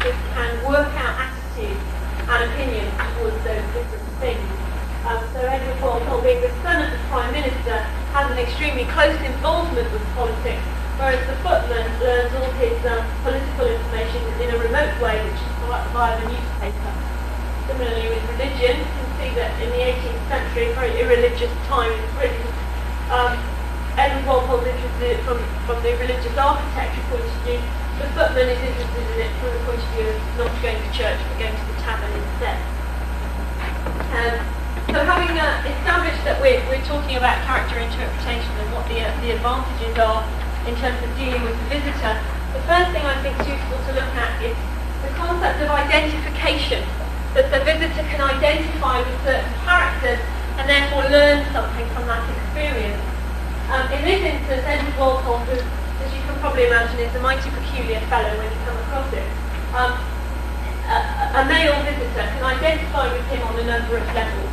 characters can work out attitudes and opinions towards those different things. So Edward Walpole, being the son of the Prime Minister, has an extremely close involvement with politics, whereas the footman learns all his political information in a remote way, which is via the newspaper. Similarly with religion, you can see that in the 18th century, a very irreligious time in Britain, Edward Walpole is interested from the religious architecture point of view. The footman is interested in it from the point of view of not going to church but going to the tavern instead. So having established that we're talking about character interpretation and what the advantages are in terms of dealing with the visitor, the first thing I think is useful to look at is the concept of identification, that the visitor can identify with certain characters and therefore learn something from that experience. In this instance, Edward Walpole, who, as you can probably imagine, is a mighty peculiar fellow when you come across it, a male visitor can identify with him on a number of levels.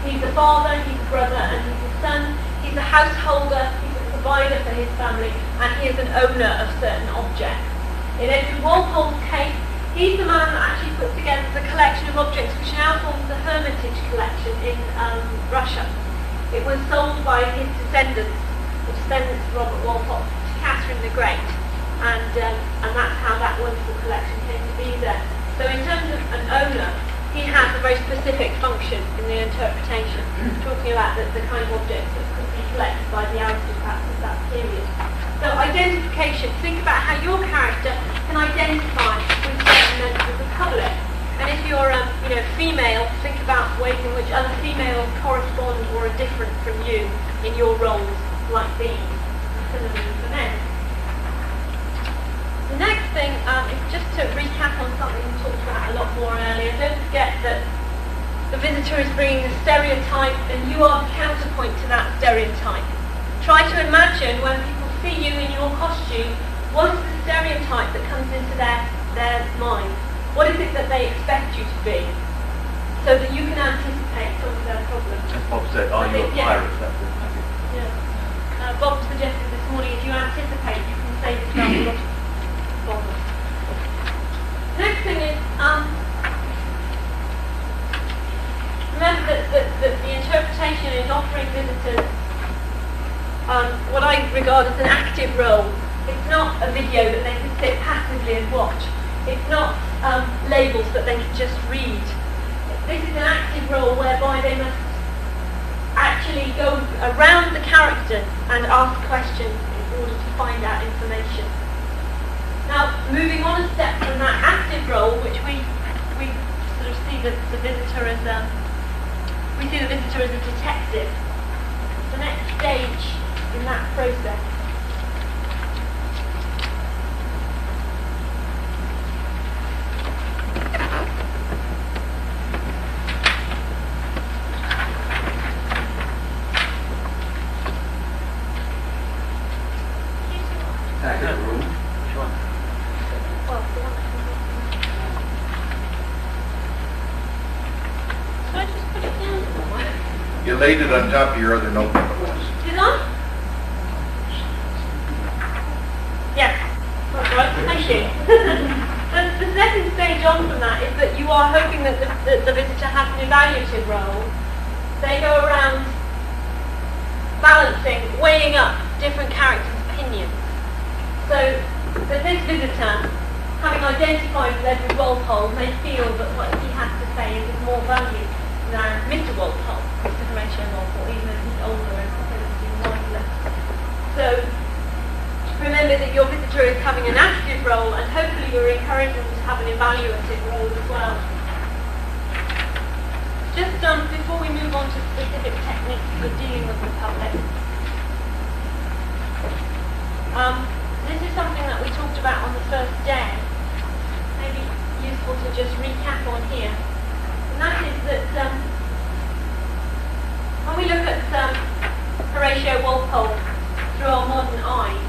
He's a father, he's a brother, and he's a son. He's a householder, he's a provider for his family, and he is an owner of certain objects. In Edward Walpole's case, he's the man that actually put together the collection of objects which now forms the Hermitage collection in Russia. It was sold by his descendants, the descendants of Robert Walpole, to Catherine the Great, and that's how that wonderful collection came to be there. So in terms of an owner, he has a very specific function in the interpretation, talking about the kind of objects that could be collected by the aristocrats of that period. So identification, think about how your character can identify with certain members of the public. And if you're female, think about ways in which other females correspond or are different from you in your roles like these. Similarly for men. The next thing is just to recap on something we talked about a lot more earlier. Don't forget that the visitor is bringing a stereotype and you are the counterpoint to that stereotype. Try to imagine when people see you in your costume, what is the stereotype that comes into their mind? What is it that they expect you to be? So that you can anticipate some of their problems. As Bob said, are you a pirate? Yeah. Bob suggested this morning, if you anticipate, you can save yourself a lot of problems. Next thing is, remember that the interpretation is offering visitors what I regard as an active role. It's not a video that they can sit passively and watch. It's not labels that they can just read. This is an active role whereby they must actually go around the character and ask questions in order to find out information. Now, moving on a step from that active role, which we sort of see the visitor as a detective. The next stage in that process You laid it on top of your other notebook. Did I? Yes. That's right. Thank you. The second stage on from that is that you are hoping that the visitor has an evaluative role. They go around balancing, weighing up different characters' opinions. So that this visitor, having identified with Edward Walpole, may feel that what he has to say is of more value than Mr. Walpole, Mr. Horatio Walpole, even though he's older and considerably wiser. So remember that your visitor is having an active role, and hopefully you're encouraging them to have an evaluative role as well. Just before we move on to specific techniques for dealing with the public, this is something that we talked about on the first day. Maybe useful to just recap on here. And that is that when we look at Horatio Walpole through our modern eyes,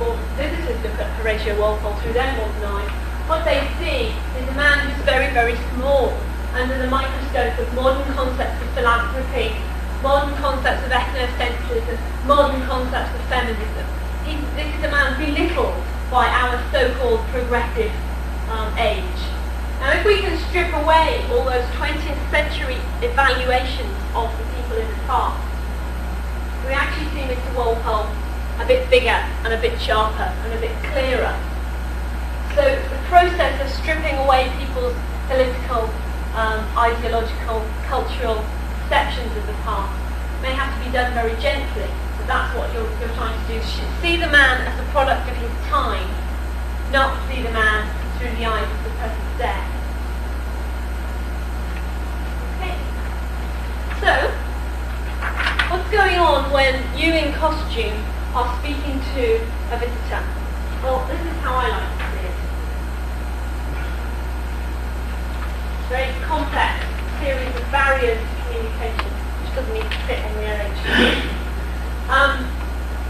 or visitors look at Horatio Walpole through their modern eyes, what they see is a man who's very, very small under the microscope of modern concepts of philanthropy, modern concepts of ethnocentrism, modern concepts of feminism. This is a man belittled by our so-called progressive age. Now, if we can strip away all those 20th century evaluations of the people in the past, we actually see Mr. Walpole a bit bigger and a bit sharper and a bit clearer. So the process of stripping away people's political, ideological, cultural perceptions of the past may have to be done very gently. So that's what you're trying to do. See the man as a product of his time, not see the man through the eyes of the present day. Okay. So, what's going on when you in costume are speaking to a visitor? Well, this is how I like to see it. Very complex series of barriers to communication, which doesn't need to fit on the LH.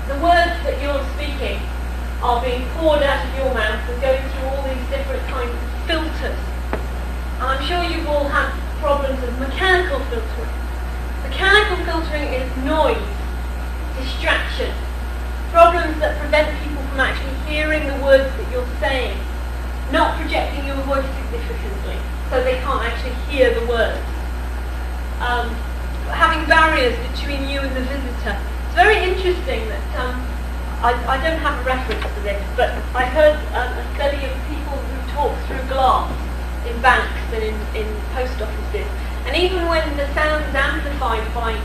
The words that you're speaking are being poured out of your mouth and going through all these different kinds of filters. And I'm sure you've all had problems with mechanical filtering. Mechanical filtering is noise, distraction, problems that prevent people from actually hearing the words that you're saying, not projecting your voice significantly, so they can't actually hear the words. Having barriers between you and the visitor. It's very interesting that I don't have a reference to this, but I heard a study of people who talk through glass in banks and in post offices. And even when the sound is amplified by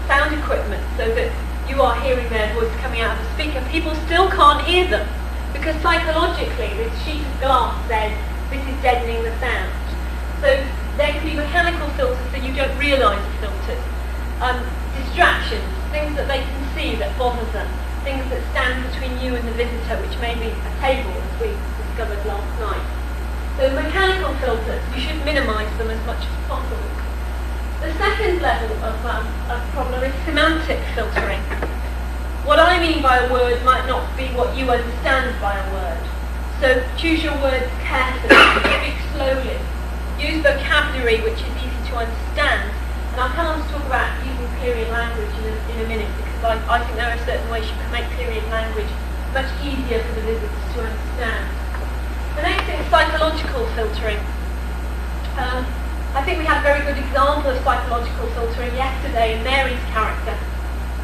sound equipment so that you are hearing their voice coming out of the speaker, people still can't hear them because psychologically this sheet of glass says this is deadening the sound. So there can be mechanical filters that you don't realise are filters. Distractions, things that they can see that bother them, things that stand between you and the visitor, which may be a table, as we discovered last night. So mechanical filters, you should minimise them as much as possible. The second level of problem is semantic filtering. What I mean by a word might not be what you understand by a word. So choose your words carefully, speak slowly, use vocabulary which is easy to understand. And I'll come on to talk about using period language in a minute, because I think there are certain ways you can make period language much easier for the visitors to understand. The next thing is psychological filtering. I think we had a very good example of psychological filtering yesterday in Mary's character,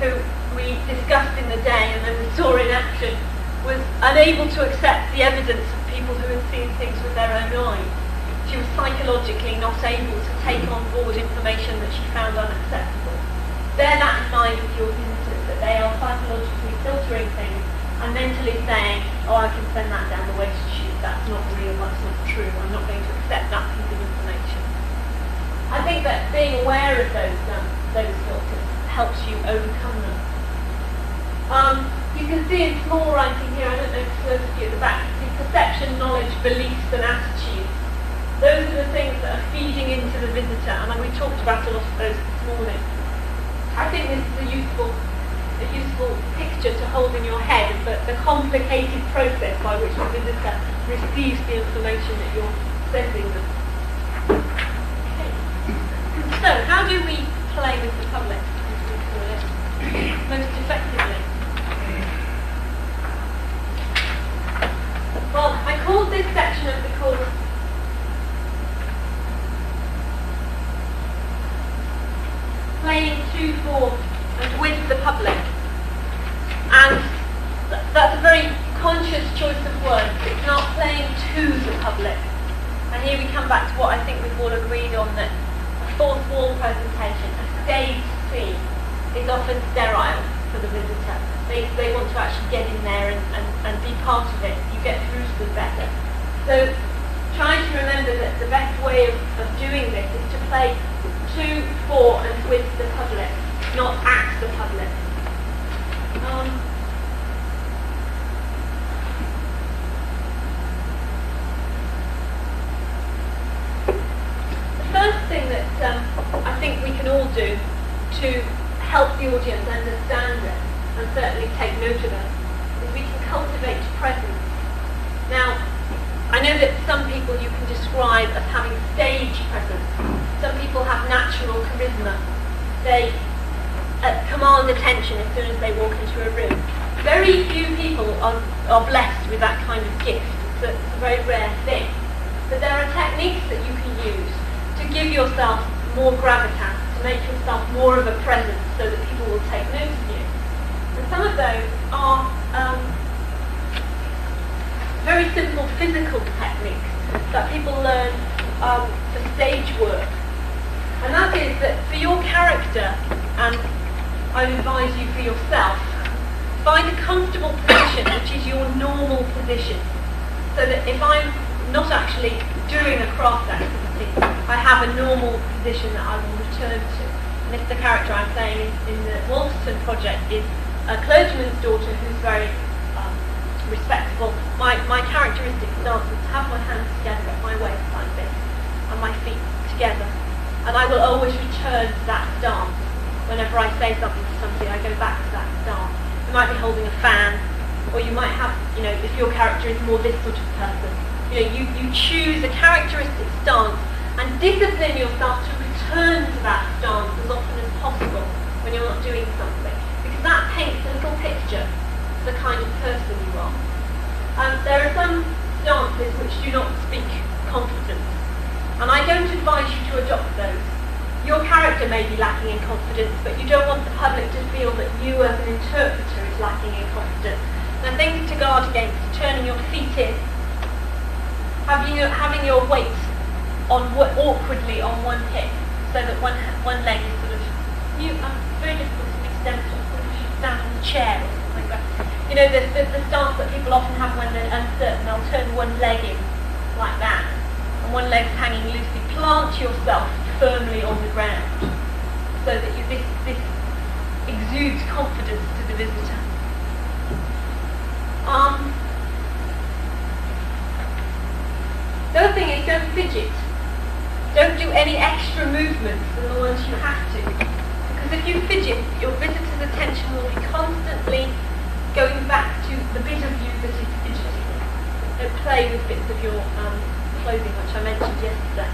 who we discussed in the day and then we saw in action, was unable to accept the evidence of people who had seen things with their own eyes. She was psychologically not able to take on board information that she found unacceptable. Bear that in mind with your visitors, that they are psychologically filtering things and mentally saying, oh, I can send that down the waste chute, that's not real, that's not true, I'm not going to accept that piece of information. I think that being aware of those filters helps you overcome them. You can see in small writing here, I don't know if those of you at the back, perception, knowledge, beliefs and attitudes. Those are the things that are feeding into the visitor, and we talked about a lot of those this morning. I think this is a useful picture to hold in your head of the complicated process by which the visitor receives the information that you're sending them. Okay. So, how do we play with the public most effectively? Well, I called this section of the course playing to, for, and with the public. And that's a very conscious choice of words. It's not playing to the public. And here we come back to what I think we've all agreed on, that a fourth wall presentation, a staged scene, is often sterile for the visitor. They want to actually get in there and be part of it. You get through to them better. So try to remember that the best way of doing this is to play to, for and with the public, not at the public. The first thing that I think we can all do to help the audience understand it, and certainly take note of it, is we can cultivate presence. Now, I know that some people you can describe as having stage presence. Some people have natural charisma. They command attention as soon as they walk into a room. Very few people are blessed with that kind of gift. It's a very rare thing. But there are techniques that you can use to give yourself more gravitas, to make yourself more of a presence so that people will take note of you. And some of those are very simple physical techniques that people learn for stage work. And that is that for your character, and I would advise you for yourself, find a comfortable position which is your normal position. So that if I'm not actually doing a craft activity, I have a normal position that I will return to. And if the character I'm playing in the Walton project is a clergyman's daughter who's very respectable, my characteristic stance is to have my hands together at my waist like this and my feet together. And I will always return to that stance. Whenever I say something to somebody, I go back to that stance. You might be holding a fan, or you might have, if your character is more this sort of person, you choose a characteristic stance and discipline yourself to return to that stance as often as possible when you're not doing something, because that paints a little picture of the kind of person you are. There are some stances which do not speak confidence, and I don't advise you to adopt those. Your character may be lacking in confidence, but you don't want the public to feel that you as an interpreter is lacking in confidence. Now, things to guard against: turning your feet in, having your weight on awkwardly on one hip, so that one leg is sort of. Very difficult for me to demonstrate. You should stand on the chair or something like that. The stance that people often have when they're uncertain, they'll turn one leg in like that, and one leg's hanging loosely. Plant yourself firmly on the ground, so that this exudes confidence to the visitor. The other thing is, don't fidget. Don't do any extra movements than the ones you have to, because if you fidget, your visitor's attention will be constantly going back to the bit of you that is fidgeting. Don't play with bits of your clothing, which I mentioned yesterday.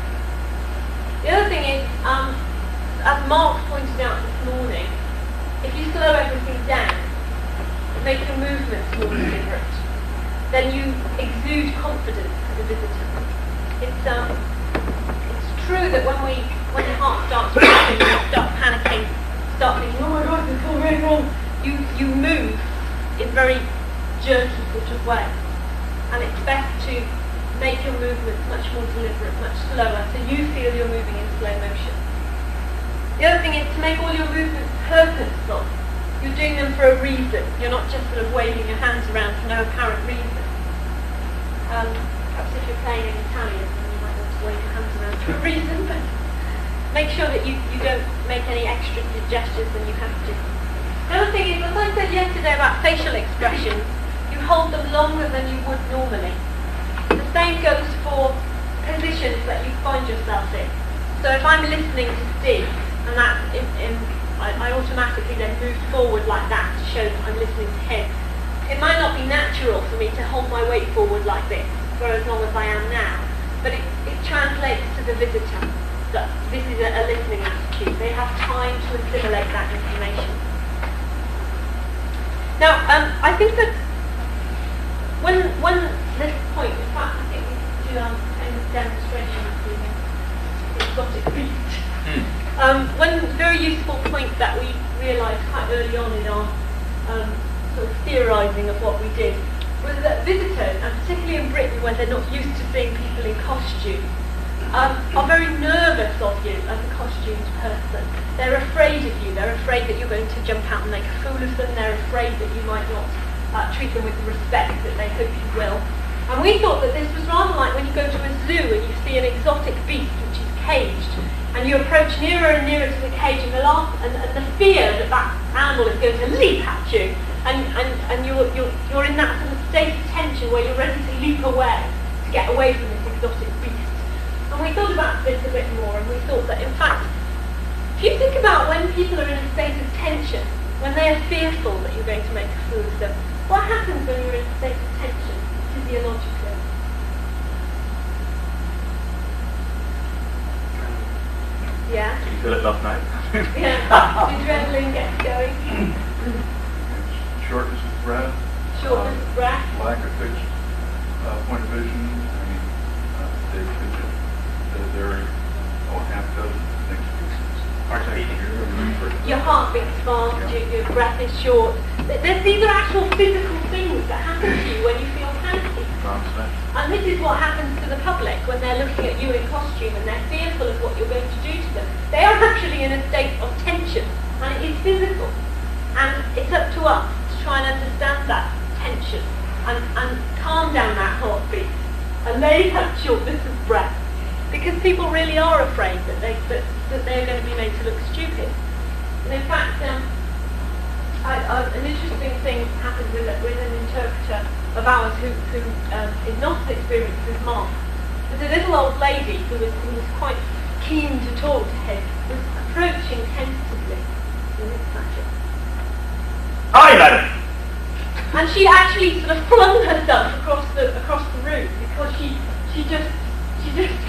The other thing is, as Marc pointed out this morning, if you slow everything down, make your movements more deliberate, then you exude confidence to the visitor. It's true that when your heart starts racing, you start panicking, start thinking, oh my God, this is all going wrong, you move in very jerky sort of way, and it's best to make your movements much more deliberate, much slower, so you feel you're moving in slow motion. The other thing is to make all your movements purposeful. You're doing them for a reason. You're not just sort of waving your hands around for no apparent reason. Perhaps if you're playing in Italian, then you might want to wave your hands around for a reason, but make sure that you don't make any extra gestures than you have to. The other thing is, as I said yesterday about facial expressions, you hold them longer than you would normally. The same goes for positions that you find yourself in. So if I'm listening to Steve, and that's I automatically then move forward like that to show that I'm listening to him. It might not be natural for me to hold my weight forward like this for as long as I am now, but it translates to the visitor that this is a listening attitude. They have time to assimilate that information. Now, I think that one little point, in fact, I think we could do a kind of demonstration of the exotic beast. One very useful point that we realised quite early on in our sort of theorising of what we did was that visitors, and particularly in Britain where they're not used to seeing people in costume, are very nervous of you as a costumed person. They're afraid of you. They're afraid that you're going to jump out and make a fool of them. They're afraid that you might not treat them with the respect that they hope you will. And we thought that this was rather like when you go to a zoo and you see an exotic beast which is caged, and you approach nearer and nearer to the cage, and the fear that that animal is going to leap at you, and you're in that sort of state of tension where you're ready to leap away to get away from this exotic beast. And we thought about this a bit more, and we thought that in fact, if you think about when people are in a state of tension, when they are fearful that you're going to make a fool of them, what happens when you're in a state of tension physiologically? Yeah. Did you feel it last night? Yeah. The adrenaline gets going. Shortness of breath. Shortness of breath. Lack of fixed point of vision. I mean, they fidget. There are half dozen things. Your heart beats fast, your breath is short. These are actual physical things that happen to you when you feel panicky. And this is what happens to the public when they're looking at you in costume and they're fearful of what you're going to do to them. They are actually in a state of tension, and it is physical. And it's up to us to try and understand that tension and calm down that heartbeat and lay that shortness of breath. Because people really are afraid that they're going to be made to look stupid. And in fact, an interesting thing happened with an interpreter of ours who is not as experienced as Marc. There's a little old lady who was quite keen to talk to him, was approaching tentatively. Hi, madam! And she actually sort of flung herself across the room because she just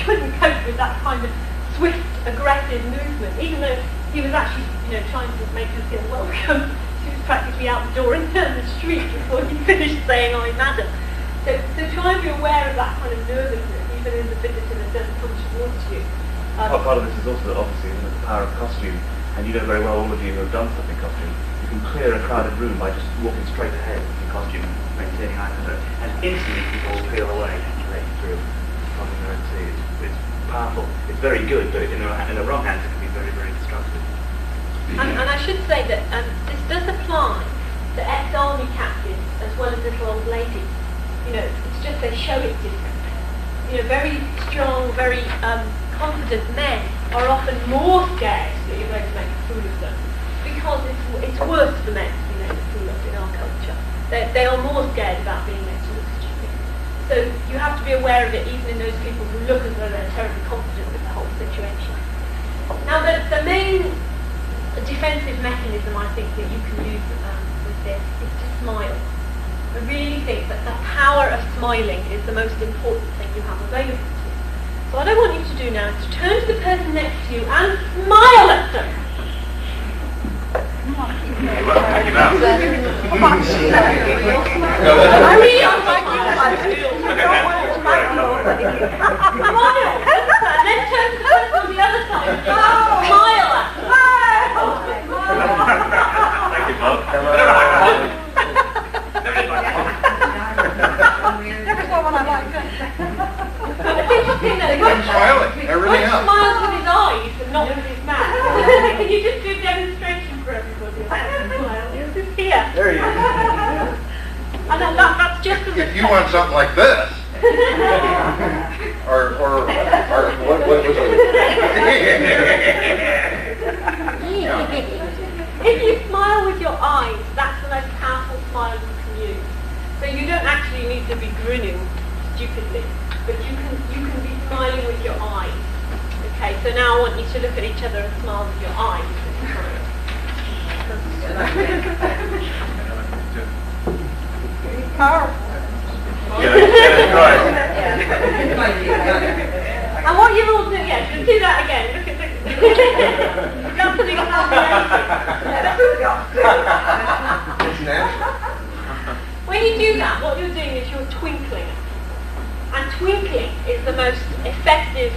couldn't cope with that kind of swift, aggressive movement, even though he was actually, trying to make her feel welcome. She was practically out the door and down the street before he finished saying, "Hi, madam." So try and be aware of that kind of nervousness, even in the visitor that doesn't come towards you. Part of this is also obviously the power of costume, and you know very well, all of you who have done stuff in costume, you can clear a crowded room by just walking straight ahead in costume, maintaining eye contact, and instantly people will peel away and let you through. It's powerful. It's very good, but in the wrong hands it can be very, very destructive. And I should say that this does apply to ex-army captains as well as little old ladies. It's just they show it differently. Very strong, very confident men are often more scared that you're going to make a fool of them because it's worse for men to be made a fool of in our culture. They are more scared about being made to look stupid. So you have to be aware of it even in those people who look as though they're terribly confident with the whole situation. Now the main defensive mechanism I think that you can use with this is to smile. I really think that the power of smiling is the most important thing you have available to you. So what I want you to do now is to turn to the person next to you and smile at them. I really don't like you. Smile. And then turn to the person on the other side. Smile at them. Thank you, Marc. Never saw one I liked. It's interesting that Smiling, everything else. smiles with his eyes and not with his mouth. Can you just do a demonstration for everybody? Smile. Just here. There you go. And that's just as If you want something like this, or what was it? If you smile with your eyes, that's the most powerful smile you can use. So you don't actually need to be grinning stupidly, but you can be smiling with your eyes. Okay, so now I want you to look at each other and smile with your eyes. It's powerful. And what you all do, yes, just do that again. Look at this. That's an When you do that, what you're doing is you're twinkling. And twinkling is the most effective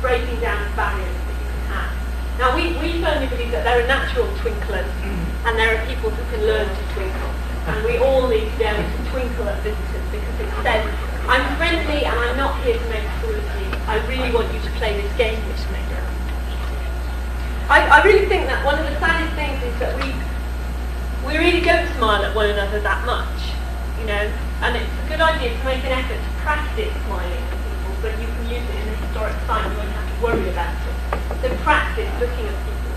breaking down of barriers that you can have. Now, we firmly believe that there are natural twinklers, and there are people who can learn to twinkle. And we all need to be able to twinkle at visitors because it says, I'm friendly and I'm not here to make a fool of you. I really want you to play this game with me. I really think that one of the saddest things is that we really don't smile at one another that much, and it's a good idea to make an effort to practice smiling at people, but you can use it in a historic sign, you won't have to worry about it. So practice looking at people.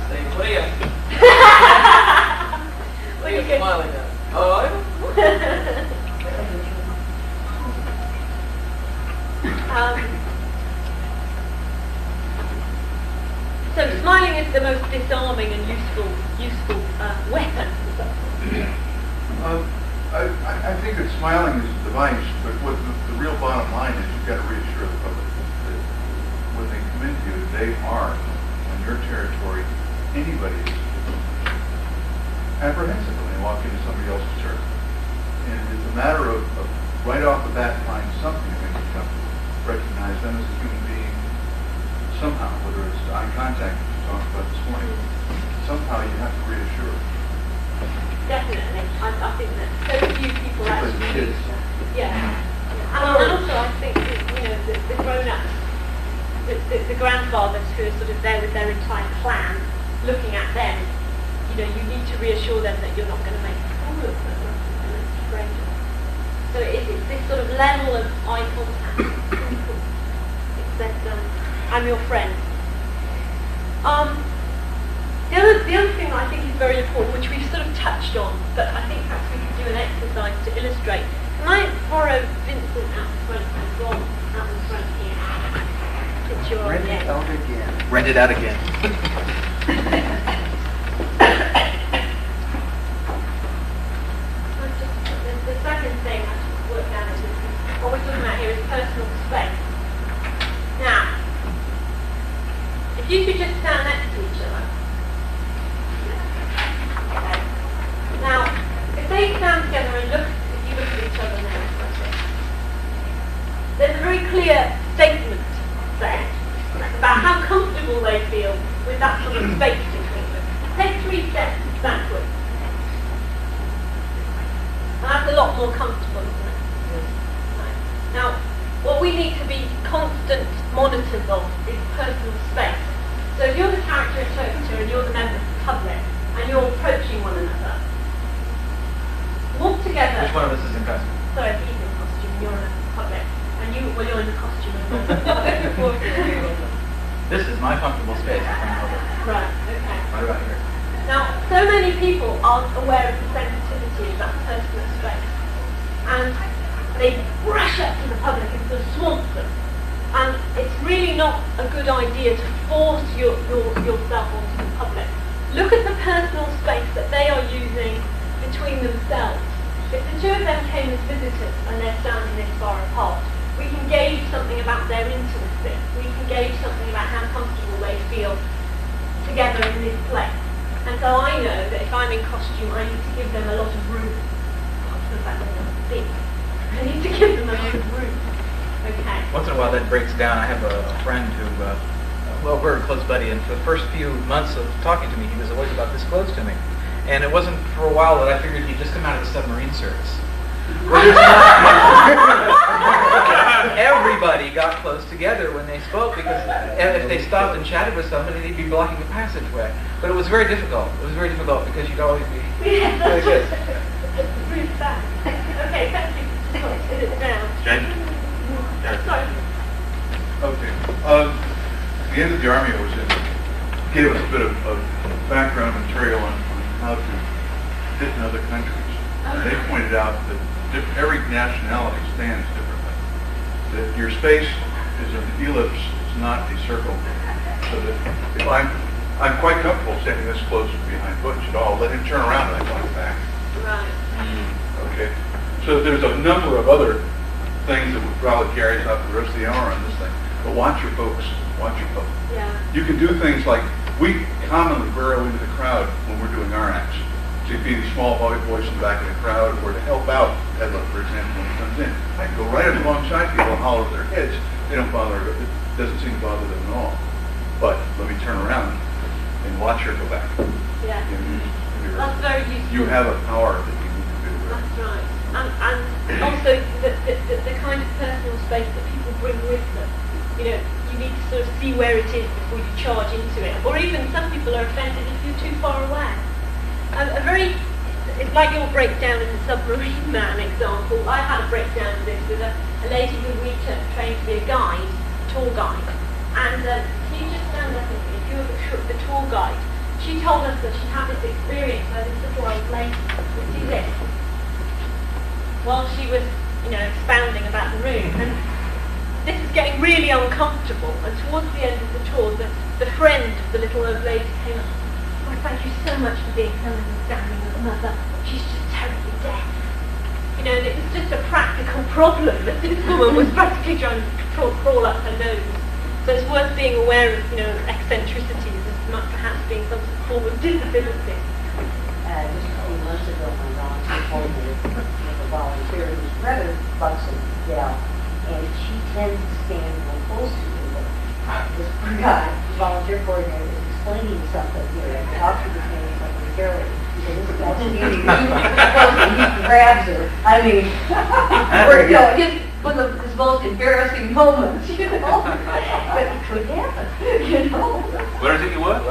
Stay clear. Well, you You're can, smiling at. Hello? So smiling is the most disarming and useful weapon. I think that smiling is a device, but what the real bottom line is, you've got to reassure the public that when they come into you, they are on your territory. Anybody is. apprehensive when they walk into somebody else's church. And it's a matter of right off the bat finding something that makes you comfortable. Recognize them as a human being somehow, whether it's eye contact, which we talked about this morning. Somehow you have to reassure. Definitely. I think that so few people Particularly actually kids. use that. Yeah. And also I think that, the grown-ups, the grandfathers who are sort of there with their entire clan, looking at them, you need to reassure them that you're not going to make a fool of them and a stranger. So it's this sort of level of eye contact. It's that I'm your friend. The other thing that I think is very important, which we've sort of touched on, but I think perhaps we could do an exercise to illustrate. Can I borrow Vincent out the front and Rob out the front here? Since you're on the end. Rent it out again. The second thing I just worked out is what we're talking about here is personal space. Now, if you could just stand next to each other. Okay. Now, if they stand together and if you look at each other now, there's a very clear statement there about how comfortable they feel with that sort of space between them. Take 3 steps backwards. And that's a lot more comfortable, isn't it? Right. Now, what we need to be constant monitors of is personal space. So if you're the character interpreter and you're the member of the public and you're approaching one another, walk together. Which one of us is in costume? Sorry, he's in costume, you're in the public. And you're in the costume as well. This is my comfortable space. I'm over. Right, okay. What about here? Now, so many people aren't aware of the sensitivity of that personal space. And they rush up to the public and sort of swamp them. And it's really not a good idea to force yourself onto the public. Look at the personal space that they are using between themselves. If the two of them came as visitors and they're standing this far apart, we can gauge something about their intimacy. We can gauge something about how comfortable they feel together in this place. And so I know that if I'm in costume, I need to give them a lot of room. Apart from the fact that they're big. I need to give them a lot of room. Okay. Once in a while that breaks down. I have a friend who, we're a close buddy, and for the first few months of talking to me, he was always about this close to me. And it wasn't for a while that I figured he'd just come out of the submarine service. Everybody got close together when they spoke, because if they stopped and chatted with somebody, they'd be blocking the passageway. But it was very difficult. It was very difficult because you'd always be really good. Really bad. Okay, thank you. Sit it down. James? Sorry. Okay. The end of the Army I was in gave us a bit of background material on how to fit in other countries. And they pointed out that every nationality stands differently. That your space is an ellipse, it's not a circle. So that if I'm quite comfortable standing this close behind Butch at all, let him turn around and I walk back. Right. Okay? So there's a number of other things that would probably carry us out for the rest of the hour on this thing. But watch your focus. Watch your focus. Yeah. You can do things like, we commonly burrow into the crowd when we're doing our acts. So you'd be the small voice in the back of the crowd, or to help out Edlock, for example, when he comes in. I can go right up alongside people and holler at their heads. They don't bother, it doesn't seem to bother them at all. But let me turn around and watch her go back. Yeah. That's very useful. You have a power that you need to be aware of. That's right. And also the kind of personal space that people bring with them. You need to sort of see where it is before you charge into it. Or even some people are offended if you're too far away. It's like your breakdown in the submarine man example. I had a breakdown of this with a lady who we trained to be a guide, tour guide. And can you just stand up with me? If you were the tour guide, she told us that she had this experience where this little old lady would do this while she was, expounding about the room. And this is getting really uncomfortable. And towards the end of the tour, the friend of the little old lady came up. Oh, thank you so much for being so understanding of the mother. She's just terribly deaf. And it was just a practical problem that this woman was practically trying to crawl up her nose. So it's worth being aware of, eccentricities as much perhaps being some form of disability. just a few months ago, my volunteer told me with a volunteer who's a rather buxom gal, and she tends to stand real close to people. This poor guy, the volunteer coordinator, was explaining something here, and talked to the man something fairly. He said, this guy's standing really close, and he grabs her. I mean, just one of his most embarrassing moments, you know? But it could happen, you know? Where is it you work?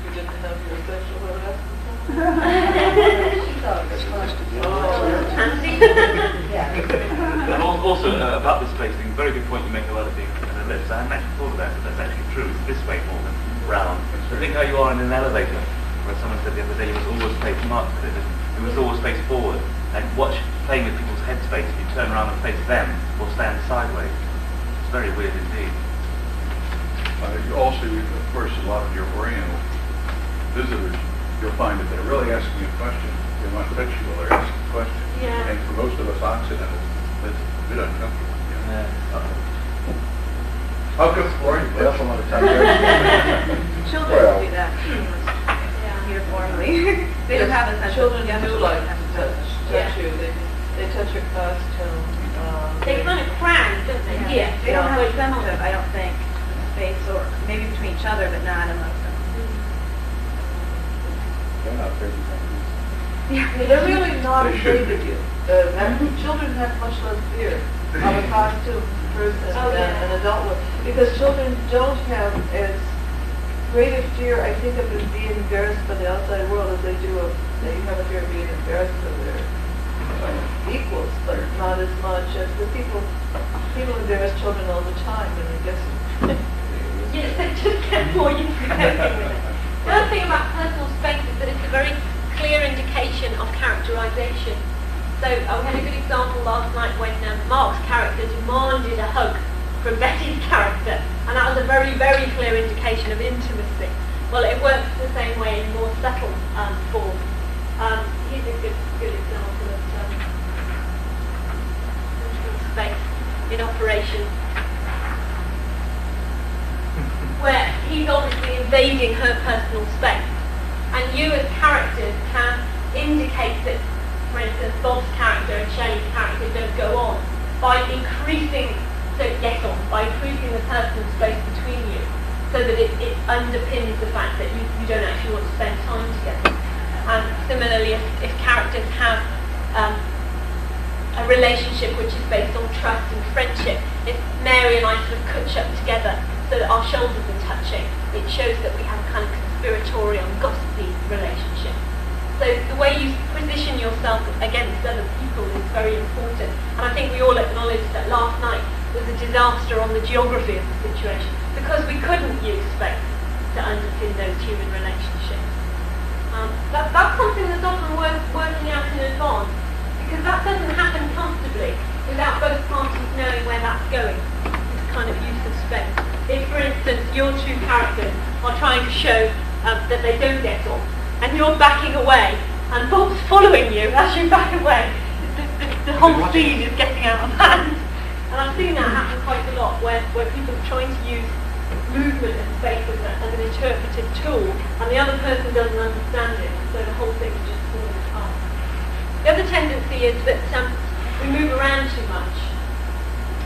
You didn't have your sexual harassment? She thought it was fun. And also about this place thing, very good point you make about it being an elevator. I hadn't actually thought of that, but that's actually true. It's this way more than round. So think how you are in an elevator, where someone said the other day you must always face Marc said it was always face forward. And watch playing with people's headspace if you turn around and face them or stand sideways. It's very weird indeed. You also, of course, a lot of your Oriental visitors, you'll find that they're really asking you a question. They want to touch you while they're asking a question. Yeah. And for most of us Occidentals, that's a bit uncomfortable. Yeah. How comfortable are you? Well, some of the time. Children do that uniformly. They don't have a sense of Children do like to touch Yeah. you. They touch your costume. They kind of cram, don't they? Yeah. They don't have a sense of, I don't think, space, or maybe between each other, but not amongst them. They're not crazy things. They're really not They should afraid of you. Children have much less fear of a costume person Oh, than yeah. an adult would. Because children don't have as great a fear, I think, of being embarrassed by the outside world as they do of, they have a fear of being embarrassed by their equals, but not as much as the people embarrass children all the time, and I guess Yes, they just get more used to coping with it. The other thing about personal space is that it's a very clear indication of characterization. So we had a good example last night when Marc's character demanded a hug from Betty's character, and that was a very, very clear indication of intimacy. Well, it works the same way in more subtle form. Here's a good example of personal space in operation, where he's obviously invading her personal space, and you as characters can indicate that, for instance, Bob's character and Shelley's character don't go on by increasing the personal space between you, so that it underpins the fact that you don't actually want to spend time together. And similarly, if characters have a relationship which is based on trust and friendship, if Mary and I sort of cutch up together so that our shoulders are touching, it shows that we have a kind of conspiratorial, gossipy relationship. So the way you position yourself against other people is very important. And I think we all acknowledge that last night was a disaster on the geography of the situation, because we couldn't use space to underpin those human relationships. That's something that's often worth working out in advance, because that doesn't happen comfortably without both parties knowing where that's going, this kind of use of space. If, for instance, your two characters are trying to show that they don't get on, and you're backing away, and Bob's following you as you back away, the whole scene is getting out of hand. And I've seen that happen quite a lot, where people are trying to use movement and space as an interpretive tool, and the other person doesn't understand it, so the whole thing is just falling apart. The other tendency is that we move around too much,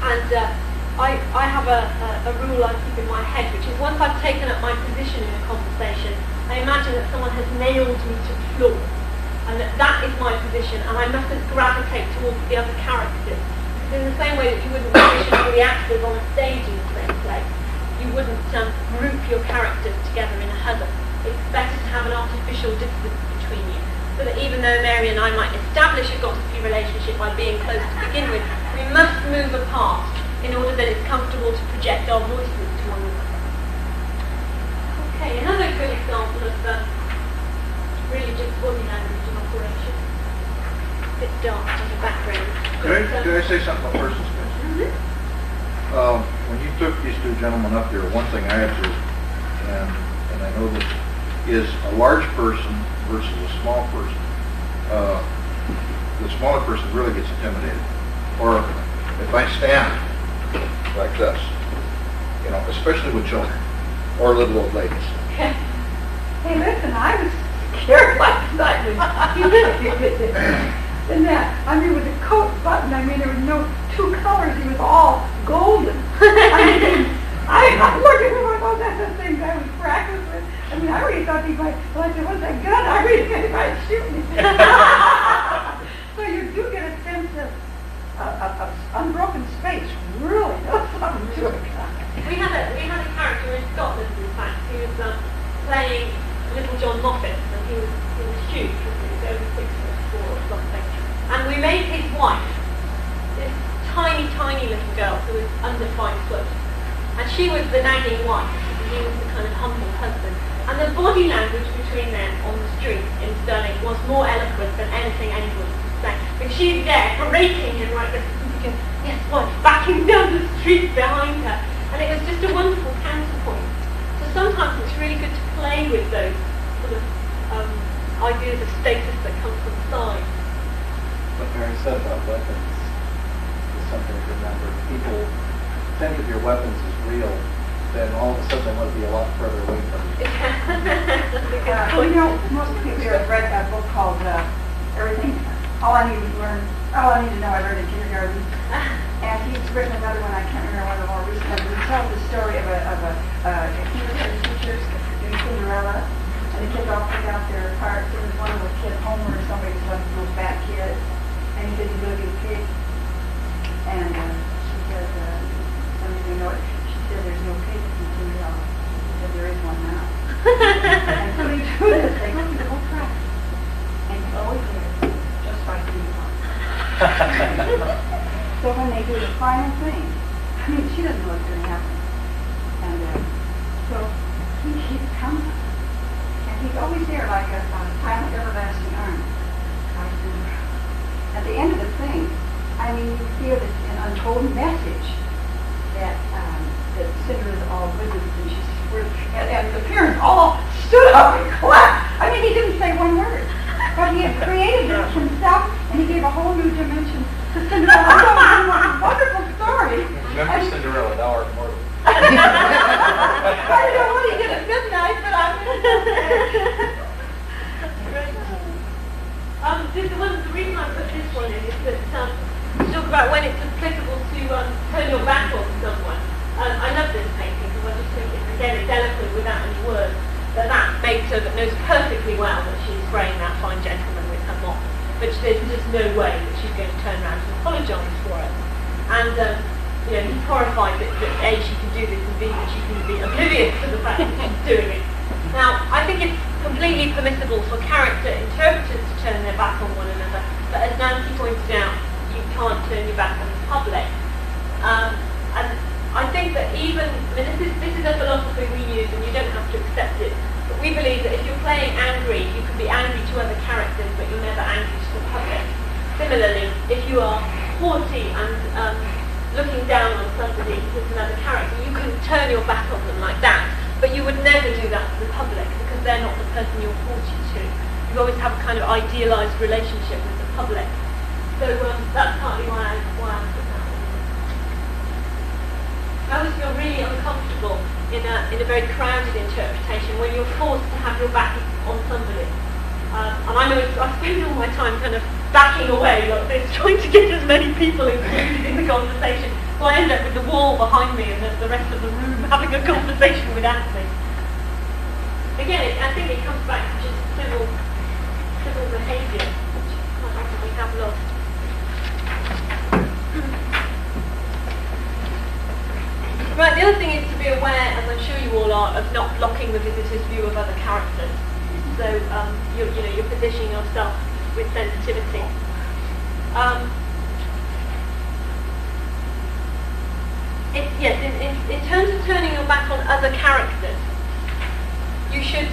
and I have a rule I keep in my head, which is once I've taken up my position in a conversation, I imagine that someone has nailed me to the floor, and that is my position, and I mustn't gravitate towards the other characters. Because in the same way that you wouldn't position all the actors on a stage in the same place, you wouldn't group your characters together in a huddle. It's better to have an artificial distance between you, so that even though Mary and I might establish a gossipy relationship by being close to begin with, we must move apart in order that it's comfortable to project our voices to one another. Okay, another good example of really just body language in operation. A bit dark in the background. Can I say something about person space? When you took these two gentlemen up there, one thing I observed, and I know this, is a large person versus a small person. The smaller person really gets intimidated. Or if I stand like this, you know, especially with children or little old ladies. Hey, listen, I was scared last night. And that, I mean, with the coat button, I mean, there was no two colors. He was all golden. I looked at him and I thought, that's the thing I was practicing with. I mean, I really thought he might, well, I said, what's that gun? I really thought he might shoot me. So you do get a sense of unbroken space. Really does something to it. We had a character in Scotland, in fact, who was playing Little John Moffat, and he was huge, he was over 6'4" or something. And we made his wife, this tiny, tiny little girl who was under 5 foot. And she was the nagging wife, and he was the kind of humble husband. And the body language between them on the street in Stirling was more eloquent than anything anyone could say. But she's there, berating him like this, and yes, wife, backing down the street behind her. And it was just a wonderful counterpoint. So sometimes it's really good to play with those sort of ideas of status that come from the side. What Mary said about weapons is something to remember. People think if your weapons is real, then all of a sudden they want to be a lot further away from you. You know, most people here have read that book called Everything, All I Need to Know I Learned in Kindergarten. And he's written another one, I can't remember one of the more recent ones. He tells the story of a kindergarten teacher doing Cinderella, and the kids all pick out their parts. There was one with kid Homer or somebody who's like a little fat kid, and he said he's going to be a pig. And she said, somebody know it. She said, there's no pig in Cinderella. He said, there is one now. And so they do this, they go through the whole process. And it's always there, just by being on. So when they do the final thing, I mean, she doesn't know what's going to happen. And so he comes, and he's always there like a silent, everlasting arm. At the end of the thing, I mean, you feel this an untold message that Cinderella's all good with, and the parents all stood up and clapped. I mean, he didn't say one word, but he had created this himself, and he gave a whole new dimension to Cinderella. I thought it was a wonderful story. Remember Cinderella, thou art mortal. I don't know what he did at midnight, but The reason I put this one in is that to talk about when it's applicable to turn your back on someone. I love this painting because I just think it's eloquent without any words. That maidservant knows perfectly well that she's spraying that fine gentleman with her mop, but there's just no way that she's going to turn around and apologise for it. And he's horrified that A, she can do this, and B, that she can be oblivious to the fact that she's doing it. Now, I think it's completely permissible for character interpreters to turn their back on one another, but as Nancy pointed out, you can't turn your back on the public. And I think that this is a philosophy we use, and you don't have to accept it, but we believe that if you're playing angry, you can be angry to other characters, but you're never angry to the public. Similarly, if you are haughty and looking down on somebody who's another character, you can turn your back on them like that, but you would never do that to the public because they're not the person you're haughty to. You always have a kind of idealised relationship with the public. So that's partly why I put that on. I always feel really uncomfortable in a very crowded interpretation when you're forced to have your back on somebody. And I spend all my time kind of backing away like this, trying to get as many people included in the conversation. So I end up with the wall behind me and the rest of the room having a conversation without me. Again, I think it comes back to just civil behaviour, which quite often we have lost. Right, the other thing is to be aware, as I'm sure you all are, of not blocking the visitor's view of other characters. So you're positioning yourself with sensitivity. In terms of turning your back on other characters, you should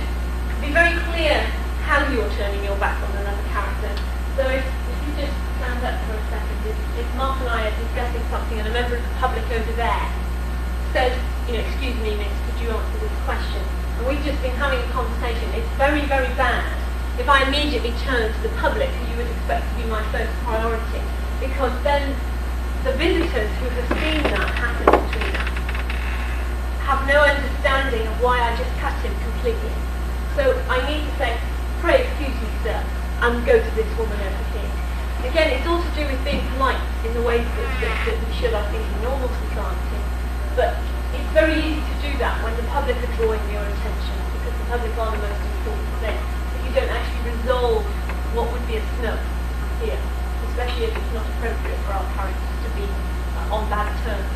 be very clear how you're turning your back on another character. So if you just stand up for a second, if Marc and I are discussing something and a member of the public over there says, excuse me, miss, could you answer this question? And we've just been having a conversation. It's very, very bad if I immediately turn to the public, who you would expect to be my first priority, because then the visitors who have seen that happen between us have no understanding of why I just cut him completely. So I need to say, pray excuse me, sir, and go to this woman over here. Again, it's all to do with being polite in the ways that we should, I think, in normal society. But it's very easy to do that when the public are drawing your attention, because the public are the most important thing. If you don't actually resolve what would be a snub here, especially if it's not appropriate for our characters to be on bad terms.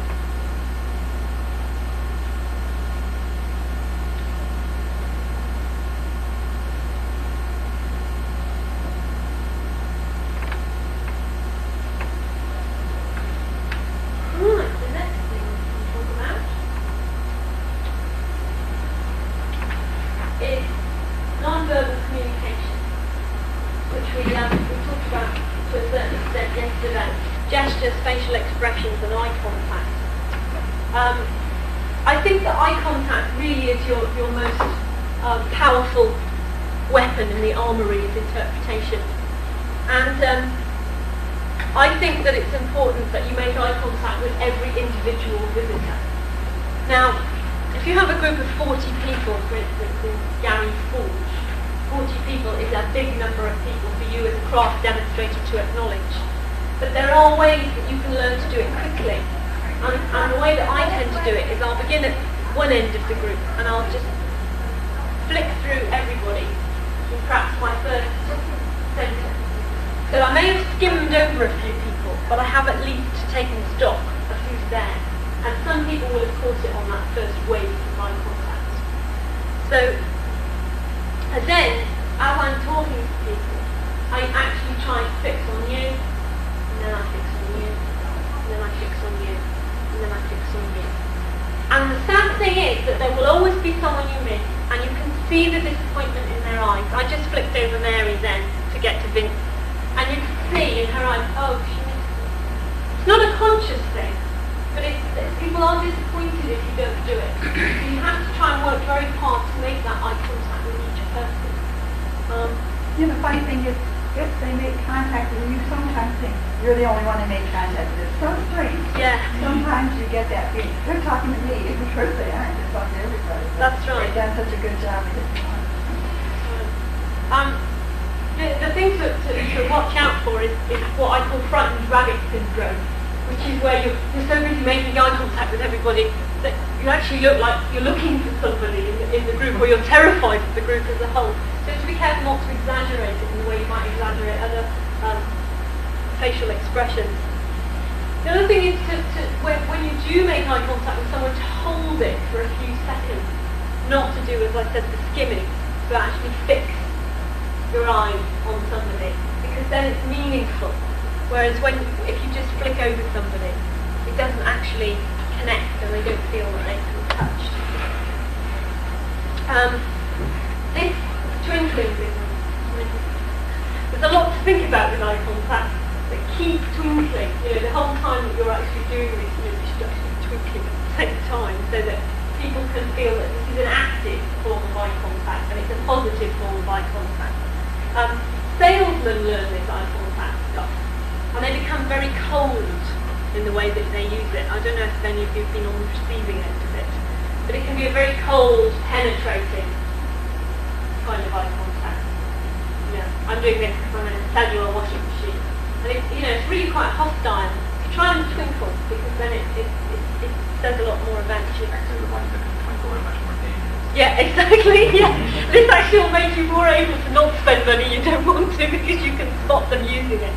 Right, the next thing we talk about is non-verbal communication, which we talked about to a certain extent yesterday. Gestures, facial expressions, and eye contact. I think that eye contact really is your most powerful weapon in the armoury of interpretation. And I think that it's important that you make eye contact with every individual visitor. Now, if you have a group of 40 people, for instance, in Gary's Forge, 40 people is a big number of people for you as a craft demonstrator to acknowledge. But there are ways that you can learn to do it quickly. And the way that I tend to do it is I'll begin at one end of the group and I'll just flick through everybody in perhaps my first sentence. So I may have skimmed over a few people, but I have at least taken stock of who's there. And some people will have caught it on that first wave of eye contact. So, and then, as I'm talking to people, I actually try and fix on you, and then I fix on you, and then I fix on you, and then I fix on you. And the sad thing is that there will always be someone you miss, and you can see the disappointment in their eyes. I just flicked over Mary then to get to Vince, and you can see in her eyes, oh, she missed me. It's not a conscious thing, but people are disappointed if you don't do it. So you have to try and work very hard to make that eye contact with each person. The funny thing is, if they make contact with you, sometimes think you're the only one that made contact with. It's so strange. Yeah. Sometimes you get that feeling. They're talking to me, even first they aren't. They're talking to everybody. That's right. They've done such a good job with this one. The thing to watch out for is what I call frightened rabbit syndrome, which is where you're so busy making eye contact with everybody that you actually look like you're looking for somebody in the group, or you're terrified of the group as a whole. So just be careful not to exaggerate it in the way you might exaggerate other facial expressions. The other thing is when you do make eye contact with someone, to hold it for a few seconds, not to do, as I said, the skimming, but actually fix your eyes on somebody, because then it's meaningful. Whereas if you just flick over somebody, it doesn't actually connect and they don't feel that they feel touched. This twinkling business, there's a lot to think about with eye contact. But keep twinkling, the whole time that you're actually doing this, you should actually be twinkling at the same time, so that people can feel that this is an active form of eye contact and it's a positive form of eye contact. Salesmen learn this eye contact stuff, and they become very cold in the way that they use it. I don't know if any of you have been on the receiving end of it, but it can be a very cold, penetrating kind of eye contact. I'm doing this because I'm in a cellular washing machine, and it's really quite hostile. You try and twinkle, because then it does a lot more advantage. Actually, the ones that can twinkle are much more dangerous. Yeah, exactly, yeah. This actually will make you more able to not spend money you don't want to, because you can stop them using it.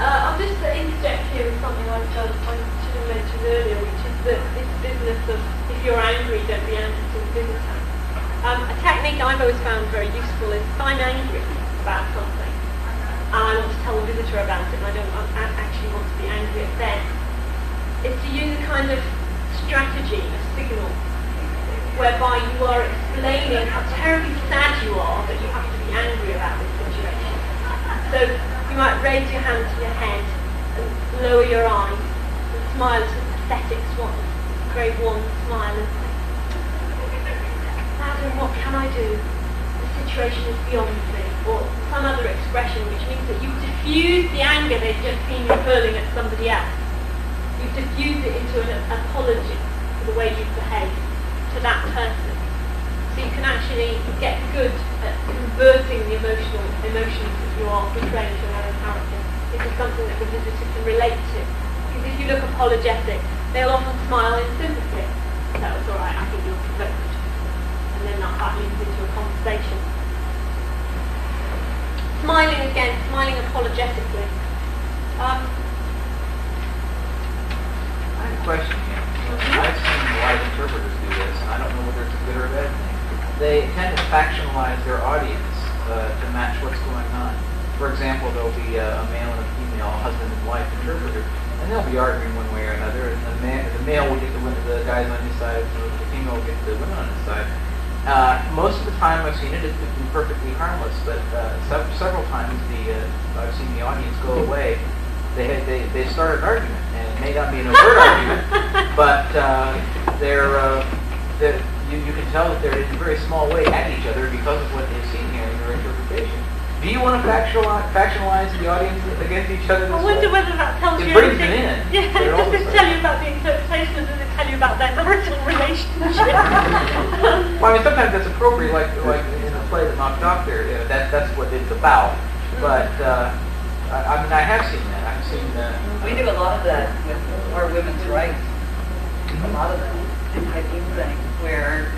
I'll just interject here with something I should have mentioned earlier, which is that this business of if you're angry, don't be angry to the visitor. A technique I've always found very useful is if I'm angry about something and I want to tell the visitor about it and I don't actually want to be angry at them, is to use a kind of strategy, a signal, whereby you are explaining how terribly sad you are that you have to be angry about this situation. So you might raise your hand to your head and lower your eyes and smile at a pathetic swan, grade 1 smile, and say, Madam, what can I do? This situation is beyond me, or some other expression, which means that you diffuse the anger they've just seen you hurling at somebody else. You diffuse it into an apology for the way you've behaved to that person. So you can actually get good at converting the emotions that you are portraying to another character into something that the visitor can relate to. Because if you look apologetic, they'll often smile in sympathy. That was alright, I think you're provoked. And then that leads into a conversation. Smiling again, smiling apologetically. I have a question here. I've seen a lot of interpreters do this, and I don't know whether it's a good or a bad thing. They tend to factionalize their audience to match what's going on. For example, there'll be a male and a female, husband and wife interpreter, and they'll be arguing one way or another, and the male will get the guys on his side, and the female will get the women on his side. Most of the time I've seen it, it's been perfectly harmless, but several times I've seen the audience go away. They start an argument, and it may not be an overt argument, but you can tell that they're in a very small way at each other because of what they've seen here in their interpretation. Do you want to factionalize the audience against each other? I wonder whether that tells you anything. It brings anything. it in. Yeah, does it tell you about the interpretation, or does it tell you about their marital relationship? Well, I mean, sometimes that's appropriate, like in the play that knocked off there. You know, that's what it's about. But I mean, I have seen that. I've seen that. We do a lot of that with our women's rights. A lot of that type of thing, where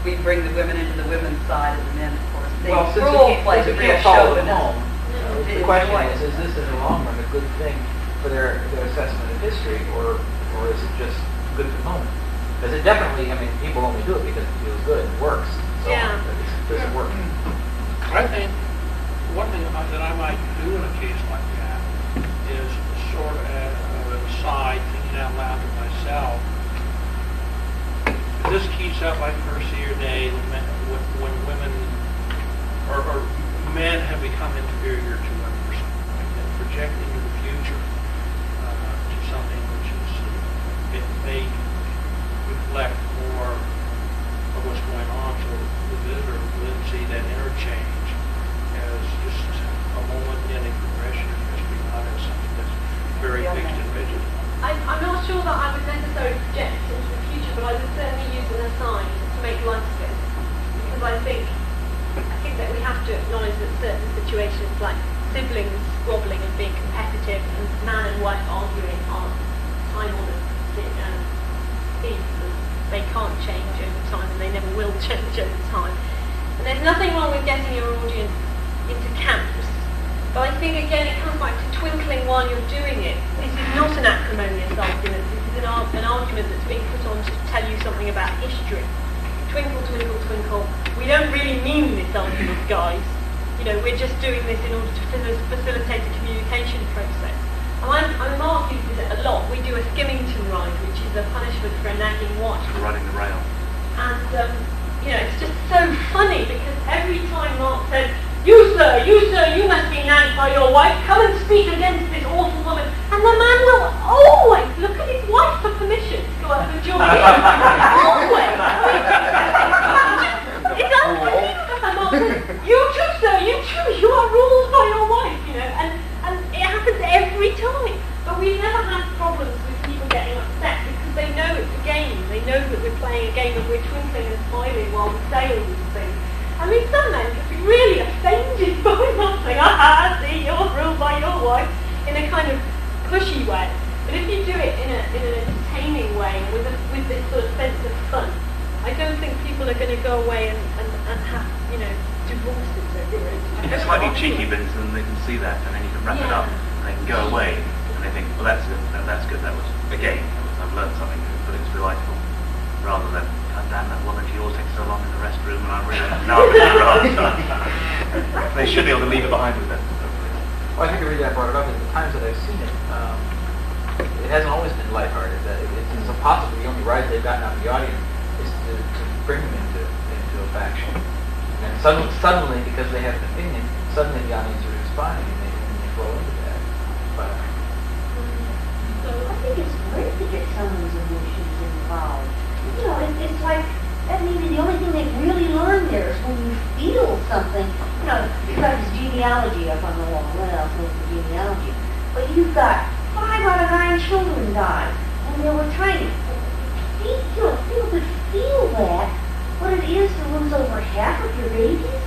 we bring the women into the women's side and the men, of course. They role play the real follow them chauvinist. home. The question is this in the long run a good thing for their assessment of history, or is it just good for the moment? Because it definitely, I mean, people only do it because it feels good, it works. So Yeah. Does it work? I think one thing that I might do in a case like that is sort of an aside, thinking out loud to myself. If this keeps up like first year day when women or men have become inferior to women or something like that, projecting into the future to something which is it may reflect more of what's going on, so the visitor will see that interchange as just a moment in a progression in history, not as something that's very fixed and rigid. I'm not sure that I would necessarily project into the future, but I would certainly use an aside to make light of it. Because I think that we have to acknowledge that certain situations like siblings squabbling and being competitive and man and wife arguing are time-honoured themes. They can't change over time, and they never will change over time. And there's nothing wrong with getting your audience into camps. But I think, again, it comes back to twinkling while you're doing it. This is not an acrimonious argument. This is an argument that's being put on to tell you something about history. Twinkle, twinkle, twinkle. We don't really mean this argument, guys. We're just doing this in order to facilitate the communication process. And Marc uses it a lot. We do a Skimmington ride, which is a punishment for a nagging watch. For riding the rail. And, it's just so funny because every time Marc says, you sir, you must be nagged by your wife. Come and speak against this awful woman. And the man will always look at his wife for permission to go out and join in. Always. It's unbelievable. And Marc says, you too, sir, you are ruled by your wife, and it happens every time. But we've never had problems with people getting upset because they know it's a game. They know that we're playing a game and we're twinkling and smiling while we say all these things. I mean, some men could be really offended by nothing. See, you're ruled by your wife, in a kind of pushy way. But if you do it in an entertaining way, with this sort of sense of fun, I don't think people are going to go away and have, divorces over it. It's slightly cheeky, but then they can see that, and then you can wrap it up, and they can go away, and they think, well, that's good, that was a game, I've learned something, but it's delightful, rather than, God damn, that woman, she always takes so long in the restroom, and I'm really, now I'm going to rather. They should be able to leave it behind with them. Well, I think the reason I brought it up is the times that I've seen it, it hasn't always been lighthearted. It's impossible. The only rise they've gotten out of the audience is to bring them into a faction. And suddenly, because they have an opinion, suddenly the audience are responding and they flow into that. But I think it's great to get someone's emotions involved. It's like, that maybe the only thing they really learn there is when you you've got 5 out of 9 children died when they were tiny. People could feel that, what it is to lose over half of your babies.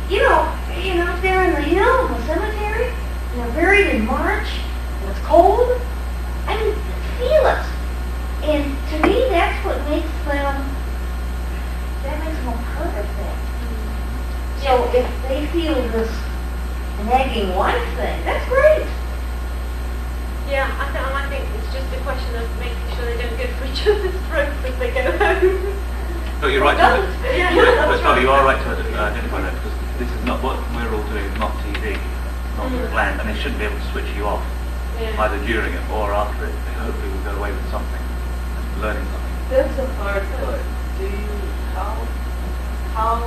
You know, if they're in the hill, in the cemetery, and they're buried in March, and it's cold, I mean, feel it. And to me, that's what makes them a part of that. So if they feel this nagging wife thing, that's great. Yeah, I think it's just a question of making sure they don't go for each other's throats as they go home. No, you're right. Yeah, But Charlie, you are right to identify that, because this is not what we're all doing. Is not TV, not planned, and they shouldn't be able to switch you off either during it or after it. They hopefully will go away with something, learning something. That's a hard part. How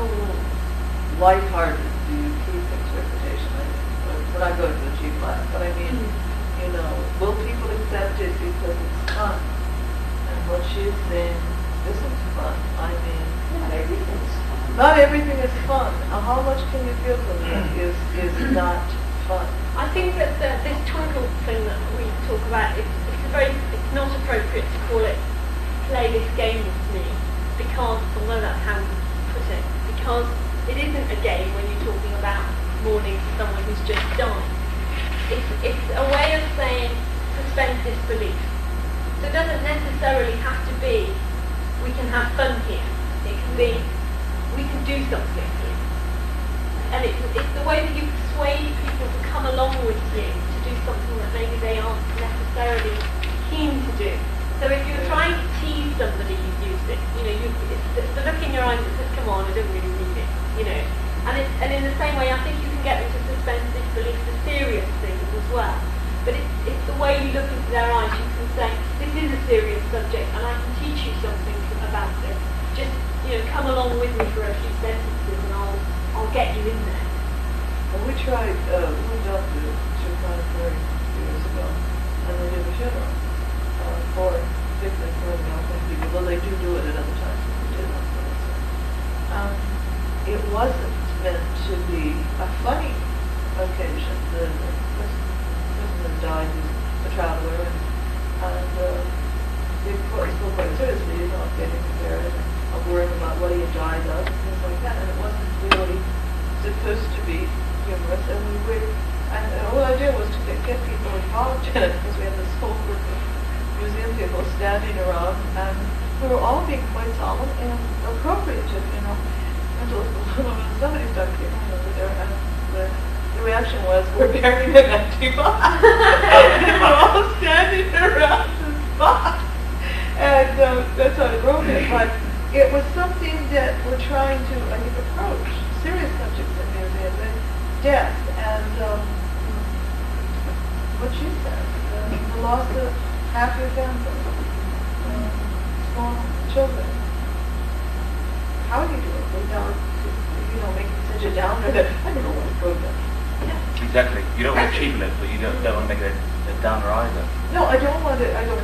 lighthearted do you keep interpretation? When I go to a G class, but I mean, will people accept it because it's fun? And what she's saying isn't fun. I mean, Not everything's fun. not everything is fun. How much can you feel from that is not fun? I think that this twinkle thing that we talk about, it's not appropriate to call it play this game with me, because, although that's how we put it, because it isn't a game when you're talking about mourning for someone who's just died. It's a way of saying suspend disbelief. So it doesn't necessarily have to be we can have fun here. It can be we can do something here. And it's the way that you persuade people to come along with you to do something that maybe they aren't necessarily keen to do. So if you're trying to tease somebody, you've used it. It's the look in your eyes that says, come on, I don't really need it. And in the same way, I think you can get them to suspend disbelief for serious things as well. But it's the way you look into their eyes. You can say, this is a serious subject, and I can teach you something about this. Just come along with me for a few sentences, and I'll get you in there. Well, we tried, we went down to Chicago years ago, and they did a funeral for particularly for the elderly people. Well, they do it at other times. We did not for this. It wasn't meant to be a funny occasion. The person that died was a traveler, and they spoke quite seriously about getting buried, and worrying about what he had died of, and things like that. And it wasn't really supposed to be humorous. And the whole idea was to get people involved in it, because we had this whole group of museum people standing around, and we were all being quite solemn and appropriate. Somebody started getting over there, and the reaction was, we're burying an empty box. And we're all standing around the spot. And that's how it broke it. But it was something that we're trying to, I think, approach serious subjects in museums, and death, and what she said, the loss of half your family, small children. How do you do it without, making such a downer that I don't know what to prove that? Exactly. You don't want to cheapen it, but you don't want to make it a downer either. No, I don't want to. I'm never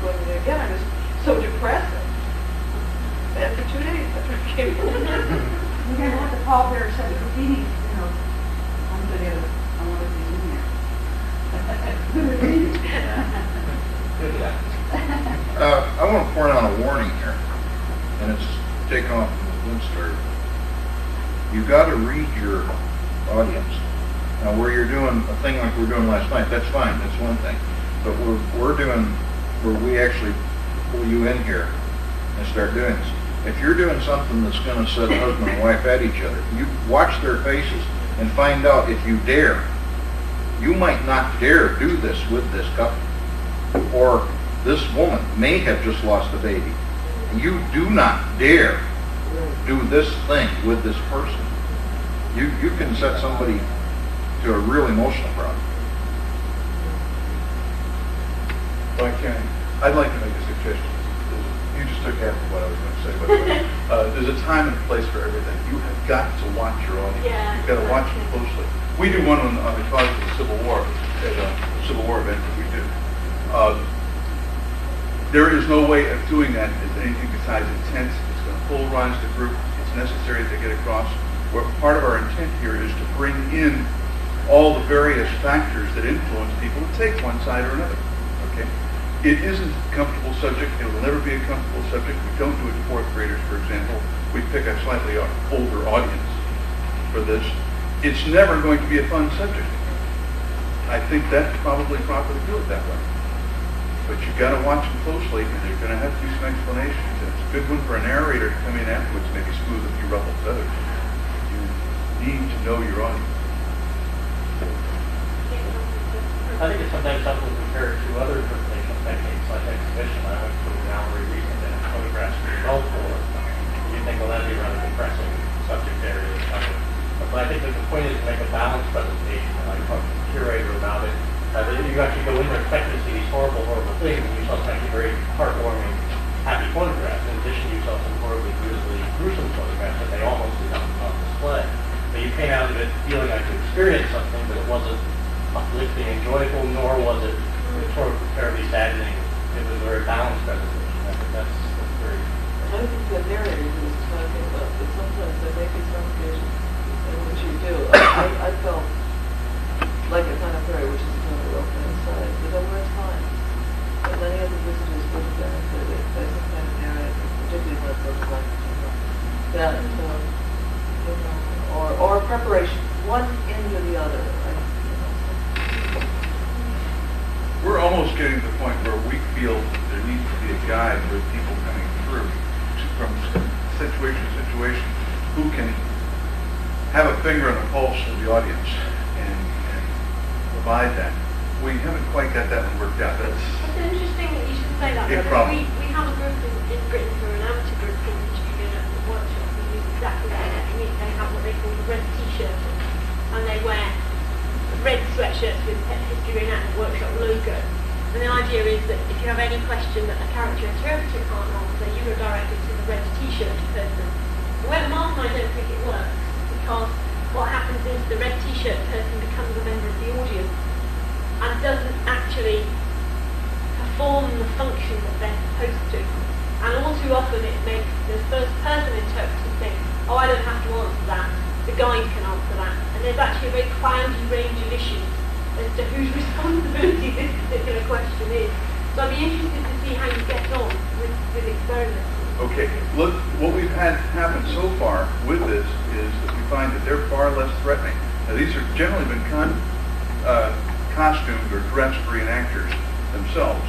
going there again. I was so depressing. And for 2 days after I came home. We're going to have to call there so graffiti, I'm going to, I want to be in there. I want to point out a warning here, and it's taken off from the Bloomsbury. You got to read your audience. Now, where you're doing a thing like we're doing last night, that's fine. That's one thing. But we're doing where we actually pull you in here and start doing this. If you're doing something that's going to set a husband and wife at each other, you watch their faces and find out if you dare. You might not dare do this with this couple. Or this woman may have just lost a baby. And you do not dare do this thing with this person. You can set somebody to a real emotional problem. If I can, I'd like to make a suggestion. You just took half of what I was going to say, by the way. There's a time and place for everything. You have got to watch your audience. Yeah. You've got to watch them closely. We do one on the cause of the Civil War, at a Civil War event that we do. There is no way of doing that as anything besides intense. It's going to polarize the group. It's necessary to get across. Part of our intent here is to bring in all the various factors that influence people to take one side or another. Okay? It isn't a comfortable subject. It will never be a comfortable subject. We don't do it to fourth graders, for example. We pick a slightly older audience for this. It's never going to be a fun subject. I think that's probably proper to do it that way. But you've got to watch them closely, and there's going to have to be some explanations. And it's a good one for a narrator to come in afterwards and maybe smooth a few ruffled feathers. You need to know your audience. I think it's sometimes something compared to other interpretation techniques like exhibition. I went to a gallery recently and photographs of the Gulf War. You think, well, that'd be a rather depressing subject area. But I think that the point is to make a balanced presentation. And I talked to the curator about it. That you actually go in there expecting to see these horrible, horrible things, and you saw some actually very heartwarming, happy photographs. In addition, you saw some horribly, grisly, gruesome photographs that they almost did not on display. But you came out of it feeling like you experienced something, but it wasn't uplifting and joyful, nor was it sort of terribly saddening. It was a very balanced presentation. I think that's very... I think the narrator is talking about, but sometimes there may be some occasions in which you do. I felt like a kind of prayer, which is kind of open inside, but there were times that many of the visitors would have benefited by some kind of narrative, particularly when it looks like, that, or preparation, one into the other. We're almost getting to the point where we feel there needs to be a guide with people coming through from situation to situation who can have a finger on the pulse of the audience and provide that. We haven't quite got that one worked out. That's interesting that you should say that. a problem. We have a group in Britain who are an amateur group called the Student at the Workshop. We use exactly that technique. They have what they call the red t-shirt, and they wear red sweatshirts with History Reenactment Workshop logo. And the idea is that if you have any question that a character interpreter can't answer, you go directly to the red t-shirt person. However, Marc and I don't think it works, because what happens is the red t-shirt person becomes a member of the audience and doesn't actually perform the function that they're supposed to. And all too often it makes the first person interpreter think, oh, I don't have to answer that. The guide can answer that. And there's actually a very cloudy range of issues as to whose responsibility this particular question is. So I'd be interested to see how you get on with experiments. Okay, look, what we've had happen so far with this is that we find that they're far less threatening. Now, these have generally been costumed or dressed reenactors themselves.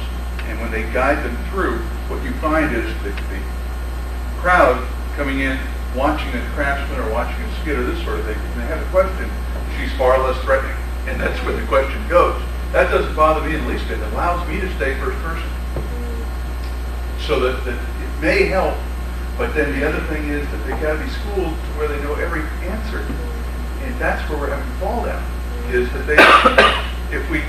And when they guide them through, what you find is that the crowd coming in, watching a craftsman or watching a skit or this sort of thing, when they have a question, she's far less threatening. And that's where the question goes. That doesn't bother me in the least bit. It allows me to stay first person. So that it may help, but then the other thing is that they've got to be schooled to where they know every answer. And that's where we're having to fall down, is that if we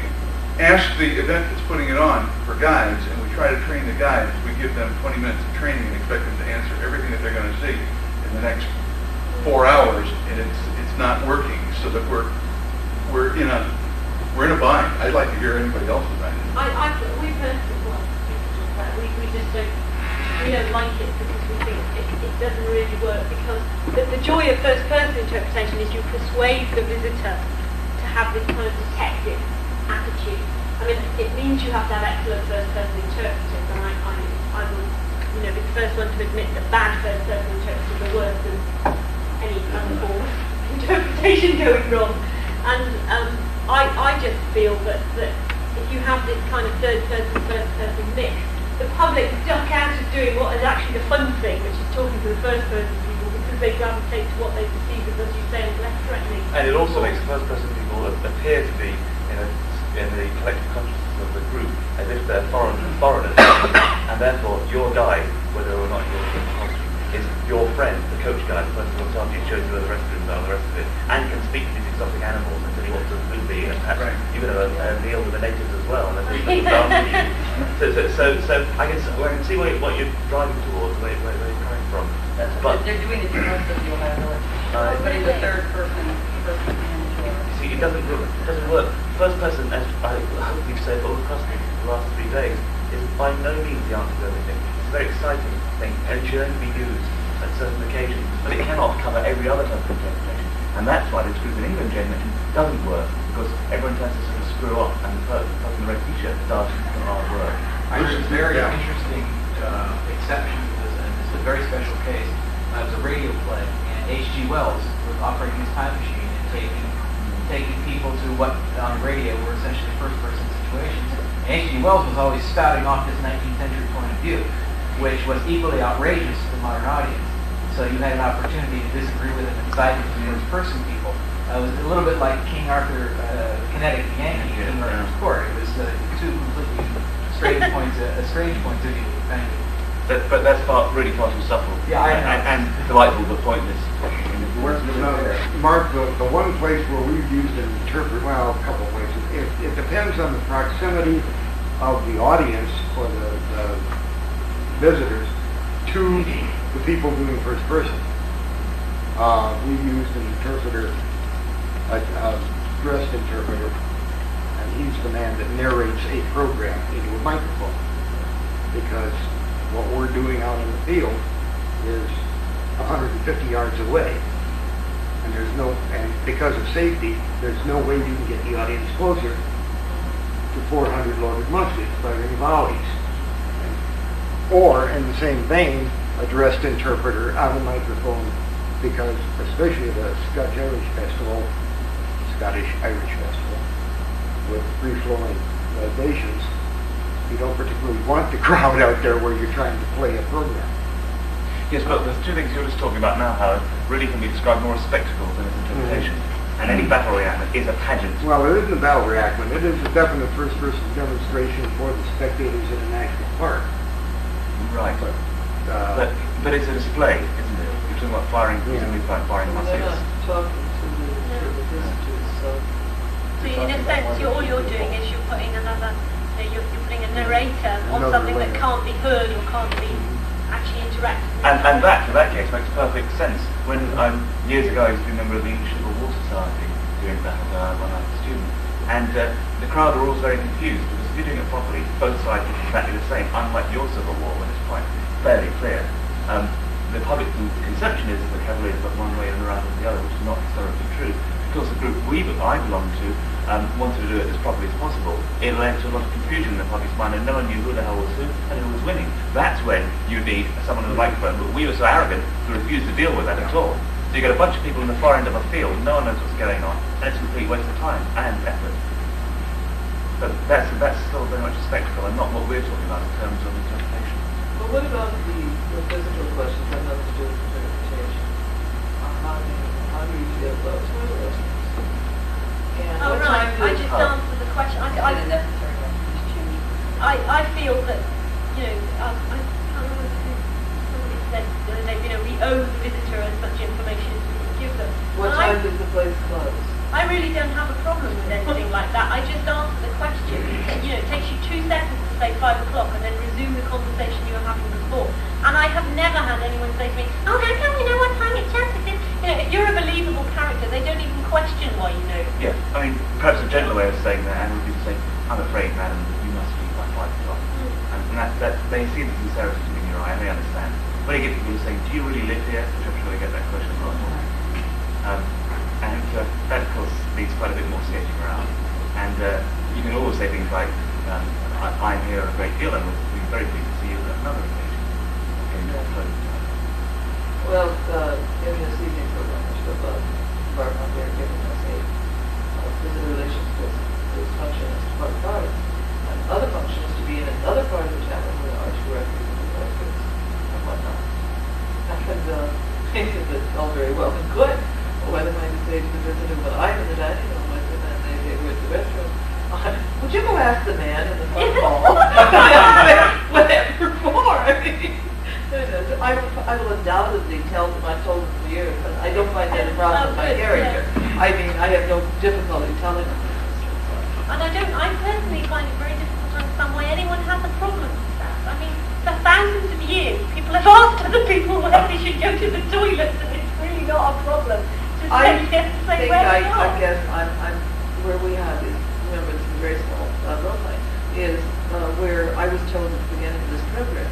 ask the event that's putting it on for guides, and we try to train the guides, we give them 20 minutes of training and expect them to answer everything that they're going to see in the next 4 hours, and it's not working, so that we're in a bind. I'd like to hear anybody else's opinion. We've heard it well. We just don't like it because we think it doesn't really work, because the joy of first person interpretation is you persuade the visitor to have this kind of detective attitude. I mean, it means you have to have excellent first person interpreters, and I will be the first one to admit that bad first person interpreters are worse than any other form of interpretation going wrong. And I just feel that if you have this kind of third person, first person mix, the public duck out of doing what is actually the fun thing, which is talking to the first person people, because they gravitate to what they perceive as you say, as less threatening. And it also makes the first person people appear to be in the collective consciousness of the group as if they're foreigners, and therefore your guide, whether or not you're in the costume, is your friend, the coach guide, the person who looks after you, shows you where the restrooms are, the rest of it, and can speak to these exotic animals until you want to the movie, and perhaps even a meal with the natives as well. And so I can see what you're driving towards, where you're coming from. But they're doing it to most of you, but in the third person. See, it doesn't work. First person, as I hope you've said all across the last 3 days, is by no means the answer to everything. It's a very exciting thing, and it should only be used at certain occasions, but it cannot cover every other type of interpretation. And that's why this group in England, Jane mentioned, doesn't work. because everyone tends to sort of screw up, and the person in the red t-shirt does the hard work. There's a very interesting exception to this, and it's a very special case. It was a radio play, and H.G. Wells was operating his time machine and taking people to what on the radio were essentially first-person situations. And H.G. Wells was always spouting off this 19th century point of view, which was equally outrageous to the modern audience. So you had an opportunity to disagree with him and side with the first-person people. It was a little bit like King Arthur, Connecticut Yankee, King Arthur's court. It was two completely strange points of view. Thank you. But that's really far too subtle. Yeah, I know. And delightful, but pointless. Mark, the one place where we've used an interpreter, well, a couple places, it depends on the proximity of the audience or the visitors to the people doing first person. We used an interpreter, a dressed interpreter, and he's the man that narrates a program into a microphone. Because what we're doing out in the field is 150 yards away. And because of safety, there's no way you can get the audience closer to 400 loaded muskets firing volleys. Or, in the same vein, a dressed interpreter on a microphone, because especially the Scotch-Irish Festival, Scottish-Irish Festival, with free-flowing libations, you don't particularly want the crowd out there where you're trying to play a program. Yes, but there's two things you're just talking about now, how it really can be described more as spectacle than as interpretation. And any battle reenactment is a pageant. Well, it isn't a battle reenactment. It is a definite first-person demonstration for the spectators in an actual park. Right. But it's a display, isn't it? You're talking about firing, presumably firing muskets. They're not talking to the visitors, so... So in a sense, all you're doing is you're putting you're putting a narrator on something that can't be heard or can't be actually interacted with. And that, for that case, makes perfect sense. When years ago I used to be a member of the English Civil War Society doing that when I was a student, and the crowd were always very confused because if you're doing it properly, both sides are exactly the same, unlike your Civil War when it's quite fairly clear. The public conception is that the cavaliers look one way and around the other, which is not historically true. Because the group I belonged to wanted to do it as properly as possible. It led to a lot of confusion in the public's mind, and no one knew who the hell was who and who was winning. That's when you need someone with a microphone, but we were so arrogant to refuse to deal with that at all. So you get a bunch of people in the far end of a field, no one knows what's going on, and it's a complete waste of time and effort. But that's still very much a spectacle, and not what we're talking about in terms of interpretation. But what about the physical questions that have nothing to do with interpretation? How do you deal with those? What are those? And Oh, what right. time do I just answered the question. I feel that, I can't remember who somebody said the other day, we owe the visitor as much information as we can give them. What time does the place close? I really don't have a problem with anything like that. I just answer the question. It takes you 2 seconds to say 5 o'clock and then resume the conversation you were having before. And I have never had anyone say to me, oh, how come you know what time it just is? If you're a believable character, they don't even question why you know. Yeah, I mean, perhaps a gentler way of saying that, and would be to say, I'm afraid, madam, that you must leave by 5 o'clock. And that they see the sincerity in your eye, and they understand. When you get people saying, do you really live here? Which I'm sure they get that question a lot more. And that, of course, needs quite a bit more skating around. And you can always say things like, I'm here a great deal, and we'll be very pleased to see you at another occasion. Well, in this evening program, which was Marc on there giving us a visitor relations this function as part of ours, and other functions to be in another part of the town where the arts directors and the directors and whatnot. And it's all very well and good. Why am I to say to the visitor, well, I'm in the dining room with them and they were at the restroom. Would you go ask the man in the front hall whatever for? I will undoubtedly tell them, I've told them for years, but I don't find that a problem with my character. I mean, I have no difficulty telling them. And I personally find it very difficult to understand why anyone has a problem with that. I mean, for thousands of years, people have asked other people whether they should go to the toilet, and it's really not a problem. I guess I'm where we have is, remember, this is a very small role play, is where I was told at the beginning of this program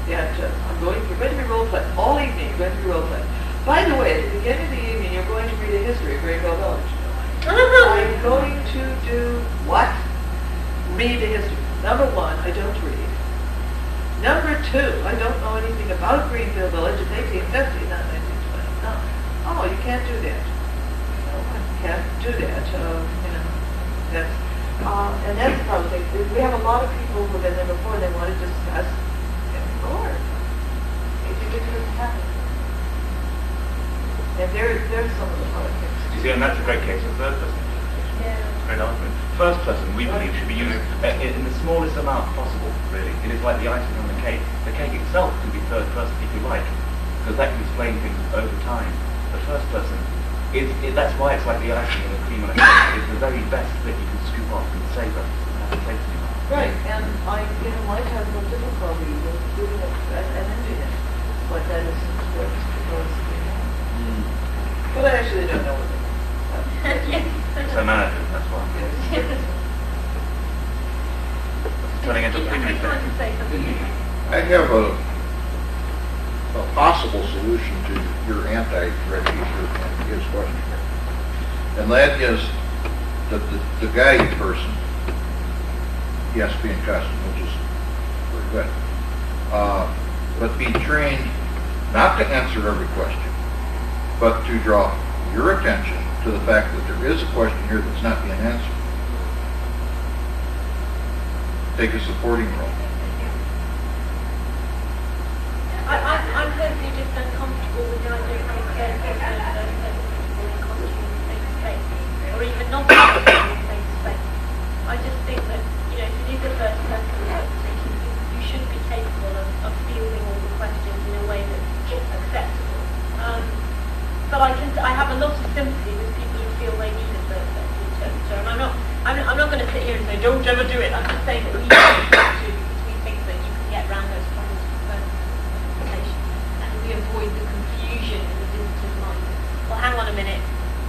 that you're going to be role play all evening. You're going to be role play. By the way, at the beginning of the evening, you're going to read a history of Great Village. I'm going to do what? Read the history. Number one, I don't read. Number two, I don't know anything about Greenfield Village in 1850, not 1929. Oh, you can't do that. No, I can't do that. That's, and that's the problem. We have a lot of people who've been there before. They want to discuss Lord. It doesn't happen. And there's some of the politics. You see, and that's a great case of third person. Yeah. Great argument. First person, we believe, should be used in the smallest amount possible, really. It is like the icing on the cake. The cake itself can be third person if you like, because that can explain things over time. The first person, that's why it's like the icing on the cream on a cake. It's the very best that you can scoop off and savor. Right, and I might have no difficulty with doing an ending it, but that isn't what because but I actually don't know what it is. It's a manager, that's why. Turning into a premium thing. I have a possible solution to your anti-Red T-shirt and his question. And that is that the guide person, he has to be in costume, which is very good. But be trained not to answer every question, but to draw your attention to the fact that there is a question here that's not being answered. Take a supporting role. I'm personally just uncomfortable with the idea of having third person people in costume face to face, or even not face to face. I just think that, if it is a first person interpretation, you should be capable of fielding all the questions in a way that's acceptable. But I have a lot of sympathy with people who feel they need a third person interpreter, and I'm not going to sit here and say don't ever do it. I'm just saying that we need to because we think that you can get around those problems with first person interpretation, and we avoid the confusion in the visitor's mind. Well, hang on a minute.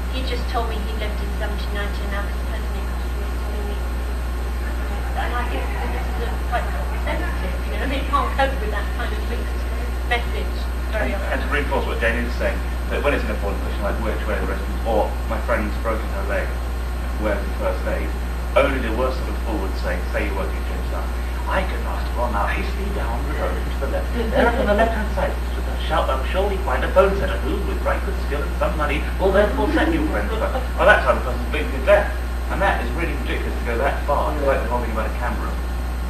He just told me he lived in 1790 and now this person in costume is telling me. And I think this is quite sensitive, they can't cope with that kind of mixed message very often. And to reinforce what Jane is saying, that when it's an important question like which way the resident, or my friend's broken her leg, where's the first aid, only the worst sort of fool would say you work in Jamestown. I can ask well now hastily down the road to the left. There on the left-hand side, I'm sure we find a bone setter who, with right good skill and some money, will therefore set you friends. Well, that time the person's bleeding to death. And that is really ridiculous to go that far. It's like the whole thing about a camera.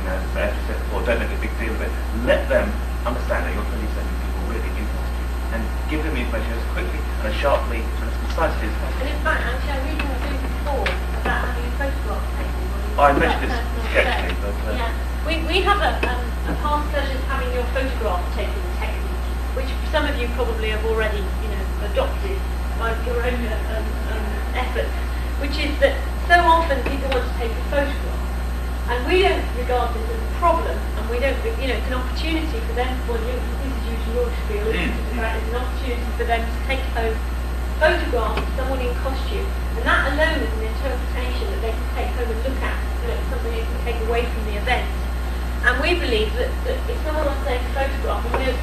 As I said before, don't make a big deal of it. Let them understand that you're 27 people really in costume. And give them the information as quickly and as sharply and as precisely as possible. And in fact, actually, I'm reading the book before about having a photograph taken. I mentioned this sketchily, but... Yeah. We have a past pleasure of having your photograph taken technique, which some of you probably have already, adopted by your own efforts, which is that so often people want to take a photograph, and we don't regard this as a problem, and we don't, it's an opportunity for them, well, this is usually your spiel, it's an opportunity for them to take home photographs of someone in costume, and that alone is an interpretation that they can take home and look at, something they can take away from the event. And we believe that if someone wants to take a photograph, we just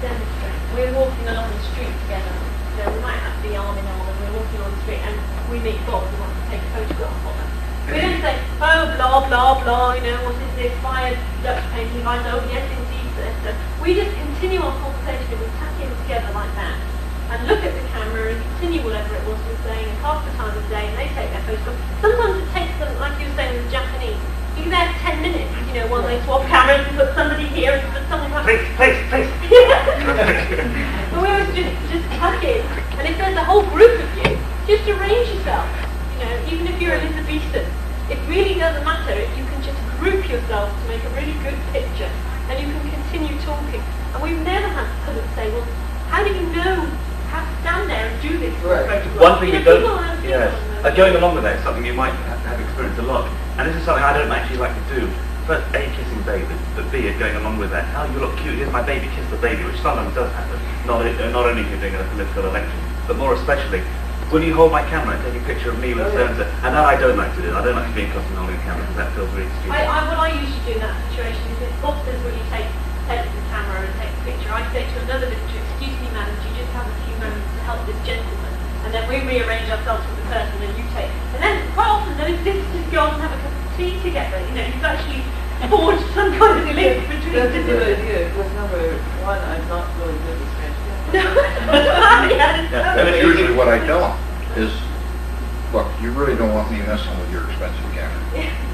demonstrate. We're walking along the street together, we might have to be arm in arm, and we're walking on the street, and we meet Bob who wants to take a photograph of us. We don't say, oh, blah, blah, blah, what is this, fire, Dutch painting, I know, yes, indeed, sir. We just continue our conversation, we tuck in together like that, and look at the camera and continue whatever it was we were saying, and half the time of day, and they take their photograph. Sometimes it takes them, like you were saying with the Japanese, you're there for 10 minutes, while they swap cameras and put somebody here and put someone... Please. But we always just tuck in, and if there's a whole group of you, just arrange yourself. Even if you're Elizabethan, it really doesn't matter. You can just group yourself to make a really good picture, and you can continue talking. And we've never had to come and say, well, how do you know how to stand there and do this? Right. One thing you don't... Yes. Going along with that is something you might have experienced a lot. And this is something I don't actually like to do. First, A, kissing baby, but B, going along with that. How you look cute, here's my baby, kiss the baby, which sometimes does happen. Not only if you're doing a political election, but more especially when you hold my camera and take a picture of me with Senator, and that I don't like to do. I don't like to be in costume holding a camera because that feels really stupid. What I usually do in that situation is if Bob says, will you take the camera and take a picture, I say to another visitor, excuse me madam, do you just have a few moments to help this gentleman? and then we rearrange ourselves with the person, and you take. And then quite often those visitors go on and have a cup of tea together. You know, you've actually forged some kind of link between That's a good visitors. idea, because number one, I'm not really good with French. That's usually what I tell them, is, look, you really don't want me messing with your expensive camera.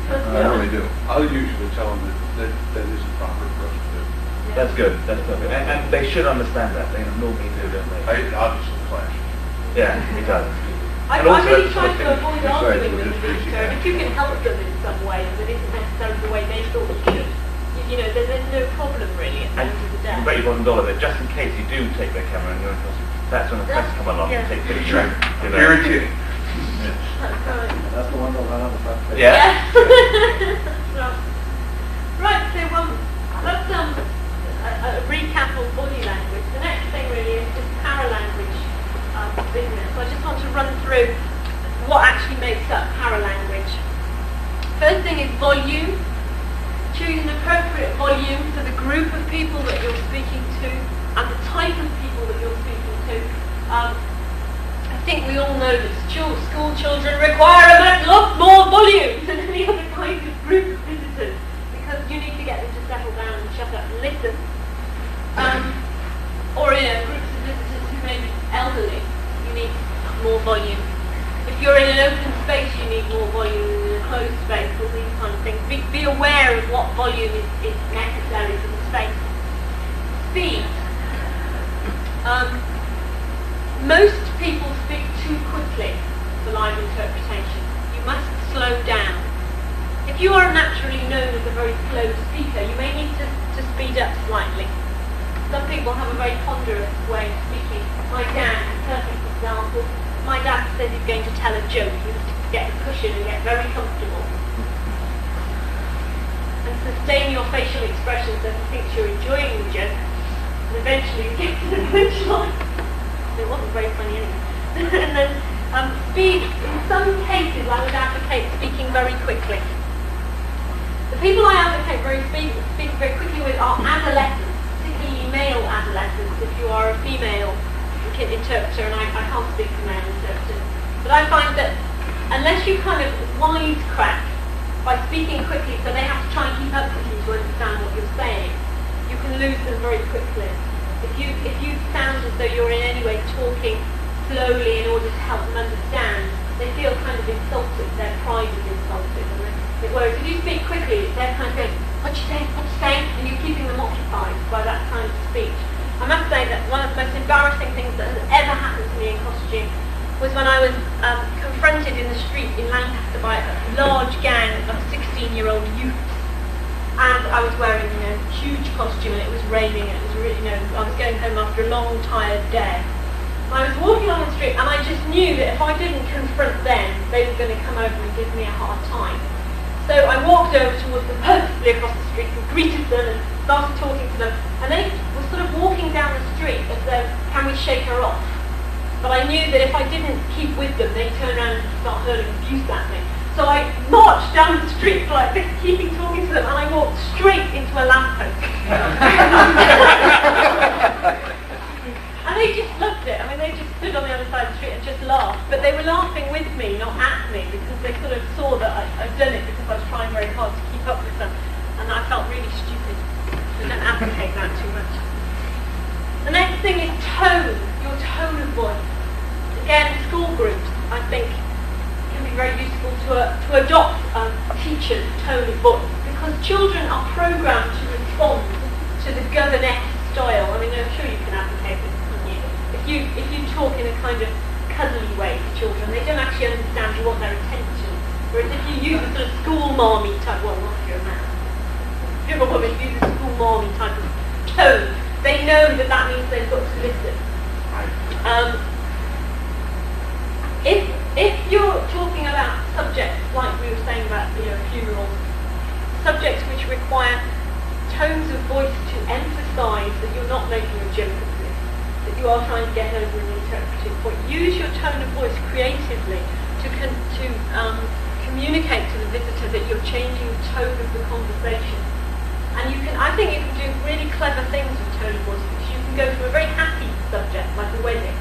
I really do. I'll usually tell them that isn't proper for us to do. That's good. That's perfect. And they should understand that. They normally do, don't they? It obviously clashes. Yeah, it does. I And also really that's try to something avoid besides arguing with the logistics, visitor, and if you can help them in some way that isn't necessarily the way they thought you should, you know, there's no problem really at the And end of the day. you bet your $1 that just in case you do take their camera and you're in costume, that's when the press come along and take pictures. You know. Guarantee. That's right. And that's the one they'll run on the front page. Yeah. Right, so that's a recap of body language. The next thing really is this paralanguage business. So I just want to run through what actually makes up paralanguage. First thing is volume. Choose an appropriate volume for the group of people that you're speaking to and the type of people that you're speaking to. I think we all know that school children require a lot more volume than any other kind of group of visitors, because you need to get them to settle down and shut up and listen. Or groups of visitors who may be elderly, you need more volume. If you're in an open space, you need more volume than in a closed space, all these kind of things. Be aware of what volume is necessary for the space. Speed. Most people speak too quickly for live interpretation. You must slow down. If you are naturally known as a very slow speaker, you may need to speed up slightly. Some people have a very ponderous way of speaking. My dad, a perfect example. My dad says he's going to tell a joke. You have to get a cushion and get very comfortable. And sustain your facial expression so he thinks you're enjoying the joke. And eventually you get to the punchline. It wasn't very funny anyway. And then speed, in some cases I would advocate speaking very quickly. The people I advocate speaking very quickly with are adolescents, particularly male adolescents, if you are a female interpreter, and I can't speak for male interpreters. But I find that unless you kind of wisecrack by speaking quickly so they have to try and keep up with you to understand what you're saying, you can lose them very quickly. If you sound as though you're in any way talking slowly in order to help them understand, they feel kind of insulted, their pride is insulted. Whereas if you speak quickly, they're kind of going, what you saying, and you're keeping them occupied by that kind of speech. I must say that one of the most embarrassing things that has ever happened to me in costume was when I was confronted in the street in Lancaster by a large gang of 16-year-old youths. And I was wearing, huge costume, and it was raining, and it was really, I was going home after a long, tired day. And I was walking along the street, and I just knew that if I didn't confront them, they were going to come over and give me a hard time. So I walked over towards them purposely across the street and greeted them and started talking to them. And they were sort of walking down the street as though, can we shake her off? But I knew that if I didn't keep with them, they'd turn around and start hurling abuse at me. So I marched down the street like this, keeping talking to them, and I walked straight into a lamppost. And they just loved it. I mean, they just stood on the other side of the street and just laughed. But they were laughing with me, not at me, because they sort of saw that I'd done it because I was trying very hard to keep up with them. And I felt really stupid. So don't advocate that too much. The next thing is tone, your tone of voice. Again, school groups, I think, can be very useful to adopt teachers' tone of voice, because children are programmed to respond to the governess style. I mean, I'm sure you can advocate this, can't you? If you talk in a kind of cuddly way to children, they don't actually understand you want their attention. Whereas if you use a sort of school marmy type, well, not if you're a man, if you're a woman, use a school marmy type of tone, they know that that means they've got to listen. If you're talking about subjects like we were saying about funerals, subjects which require tones of voice to emphasise that you're not making a joke of this, that you are trying to get over an interpretive point, use your tone of voice creatively to communicate to the visitor that you're changing the tone of the conversation. And I think you can do really clever things with tone of voice, because you can go from a very happy subject like a wedding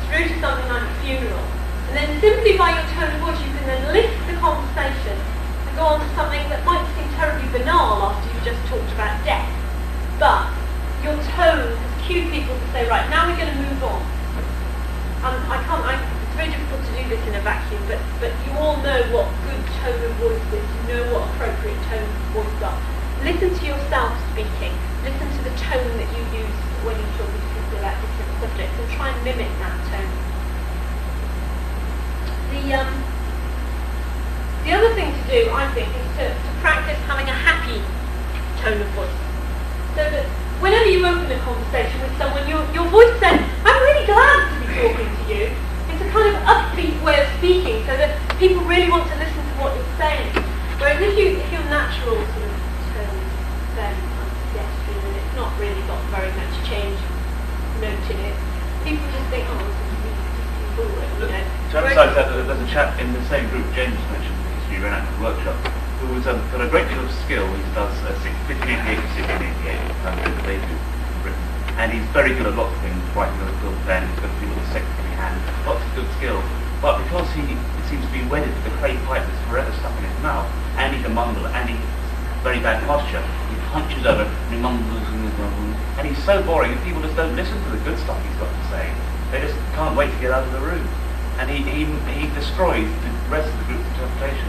through to something like a funeral. And then simply by your tone of voice, you can then lift the conversation and go on to something that might seem terribly banal after you've just talked about death. But your tone has cued people to say, right, now we're going to move on. It's very difficult to do this in a vacuum, but you all know what good tone of voice is. You know what appropriate tone of voice are. Listen to yourself speaking. Listen to the tone that you use when you're talking to people about different subjects and try and mimic that tone. The other thing to do, I think, is to practice having a happy tone of voice. So that whenever you open a conversation with someone, your voice says, I'm really glad to be talking to you. It's a kind of upbeat way of speaking so that people really want to listen to what you're saying. Whereas if your natural sort of tone is fairly pedestrian and it's not really got very much change note in it, people just think, oh, this is really boring, you know. To emphasise that, there's a chap in the same group James mentioned in the History Reenactment Workshop who has got a great deal of skill. He does 1588 to 1688 that they do in Britain. And he's very good at lots of things, writing on a quill pen, he's got to do with a secretary hand, lots of good skill. But because he seems to be wedded to the clay pipe that's forever stuck in his mouth, and he can mumble, and he's very bad posture, he hunches over and he mumbles and he's so boring and people just don't listen to the good stuff he's got to say. They just can't wait to get out of the room. And he destroys the rest of the group's interpretation.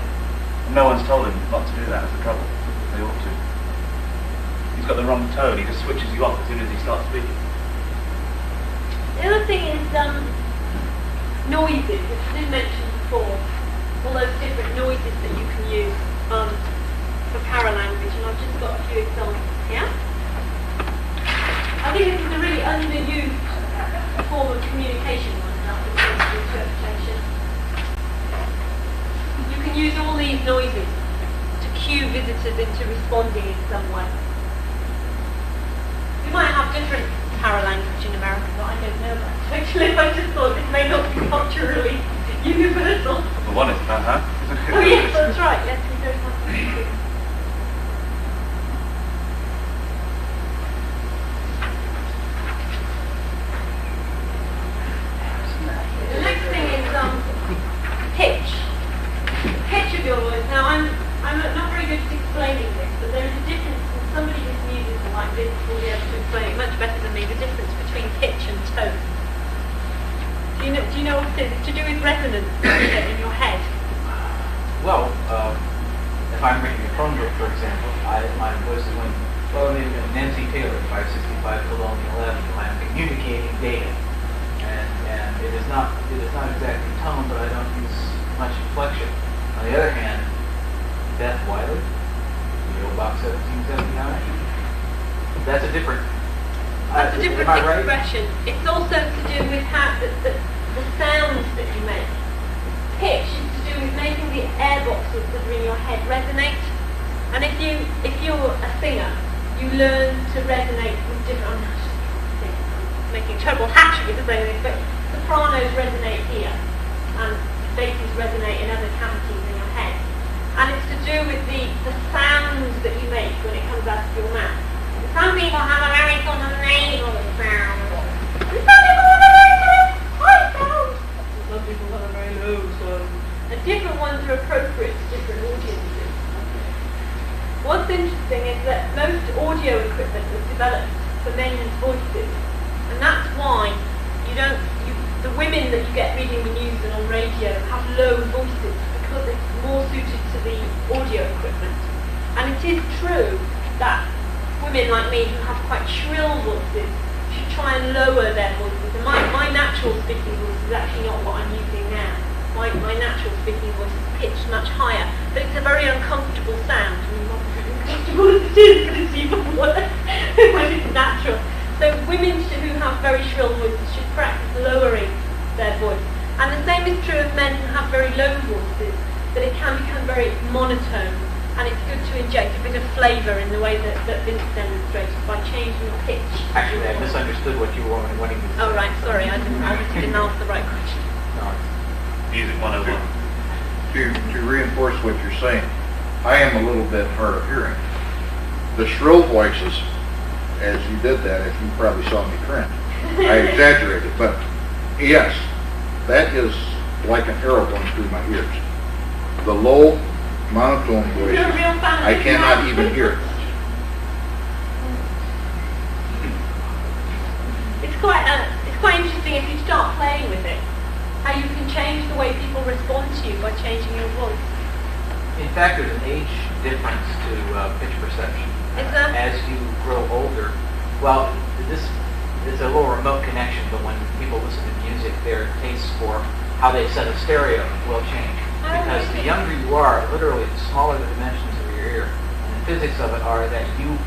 And no one's told him not to do that. That's the trouble. They ought to. He's got the wrong tone. He just switches you off as soon as he starts speaking. The other thing is noises, which I did mention before. All those different noises that you can use for paralanguage, and I've just got a few examples here. I think this is a really underused form of communication when it comes to interpretation. You can use all these noises to cue visitors into responding in some way. You might have different paralanguage in America that I don't know about. Actually, I just thought this may not be culturally universal. The one is Oh yes, that's right. Let's be very happy. The next thing is pitch. Pitch of your voice. Now I'm not very good at explaining this, but there is a difference, and somebody who's musical like this will be able to explain it much better than me, the difference between pitch and tone. Do you know what it is? It's to do with resonance in your head. Well, if I'm reading a phone book, for example, my voice is going, well, maybe Nancy Taylor, 565 Philadelphia 11, I'm communicating data. And it is not exactly tone, but I don't use much inflection. On the other hand, Beth Wiley, VHS Box 1779, that's a different. That's a different am I right? expression. It's also to do with how the sounds that you make. Pitch is to do with making the air boxes that are in your head resonate. And if you're a singer, you learn to resonate with different. I'm making terrible hatchery to say this, but sopranos resonate here, and basses resonate in other cavities in your head. And it's to do with the sounds that you make when it comes out of your mouth. Some people have a very sort of nasal sound. And some people have a very sort of high sound. Some people have a very low sound. And different ones are appropriate to different audiences. What's interesting is that most audio equipment was developed for men's voices. And that's why the women that you get reading the news and on radio have low voices, because it's more suited to the audio equipment. And it is true that women like me who have quite shrill voices should try and lower their voices. And my natural speaking voice is actually not what I'm using now. My natural speaking voice is pitched much higher, but it's a very uncomfortable sound. I mean, not as uncomfortable as it is, but it's even worse when it's natural. So women who have very shrill voices should practice lowering their voice. And the same is true of men who have very low voices, that it can become very monotone. And it's good to inject a bit of flavour in the way that Vince demonstrated by changing the pitch. Actually, I misunderstood what you were wanting to say. Oh right, sorry, I obviously didn't ask the right question. No. Music 101. To reinforce what you're saying, I am a little bit hard of hearing. The shrill voices, as you did that, if you probably saw me print, I exaggerated, but yes, that is like an arrow going through my ears. The low monotone voice, You're a real fan. I cannot even hear it. It's quite interesting if you start playing with it, how you can change the way people respond to you by changing your voice. In fact, there's an age difference to pitch perception. Is there? As you grow older, well, this is a little remote connection, but when people listen to music, their tastes for how they set a stereo will change. Because the younger you are, literally, the smaller the dimensions of your ear. And the physics of it are that you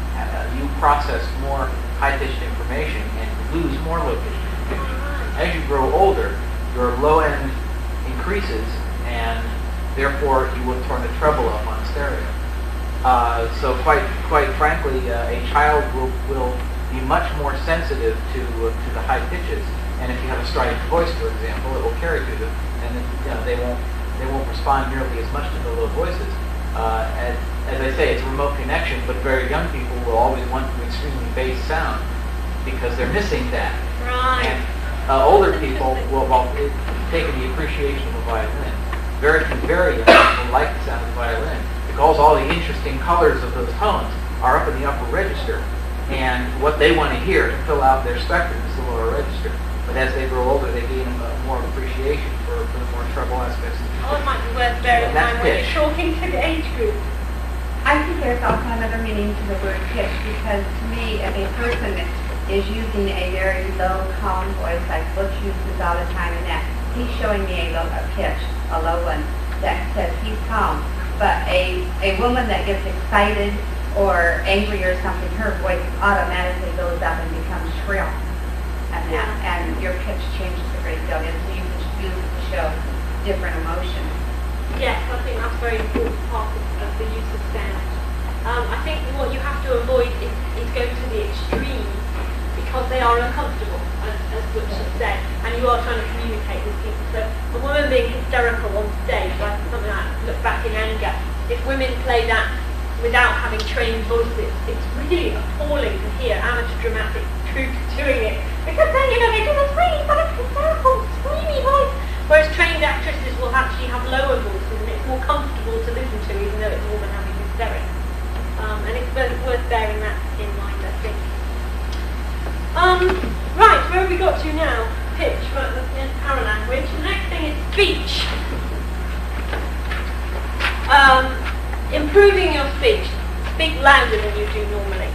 process more high-pitched information and lose more low-pitched information. As you grow older, your low end increases, and therefore you will turn the treble up on stereo. So quite frankly, a child will be much more sensitive to the high pitches, and if you have a strident voice, for example, it will carry through them, and then, they won't respond nearly as much to the low voices. As I say, it's a remote connection, but very young people will always want an extremely bass sound because they're missing that. Right. And older people will take the appreciation of a violin. Very young people like the sound of the violin because all the interesting colors of those tones are up in the upper register, and what they want to hear to fill out their spectrum is the lower register. But as they grow older, they gain more appreciation for the more treble aspects of the Oh, it might be worth bearing in mind when you're talking to the age group. I think there's also another meaning to the word pitch, because to me, if a person is using a very low, calm voice, like Butch uses all the time, and that he's showing me a pitch, a low one, that says he's calm. But a woman that gets excited or angry or something, her voice automatically goes up and becomes shrill. And your pitch changes a great deal, and so you can use it to show different emotions. Yes, I think that's a very important part of the use of sound. I think what you have to avoid is going to the extreme, because they are uncomfortable, as Butch has said, and you are trying to communicate with people. So a woman being hysterical on stage, like something like Look Back in Anger, if women play that without having trained voices, it's really appalling to hear amateur dramatic troops doing it, because then, they do this really kind of hysterical, screamy voice, whereas trained actresses will actually have lower voices, and it's more comfortable to listen to, even though it's a woman having hysterics. And it's worth bearing that in mind, I think. Right, where have we got to now? Pitch, right, that's the paralanguage. The next thing is speech. Improving your speech. Speak louder than you do normally.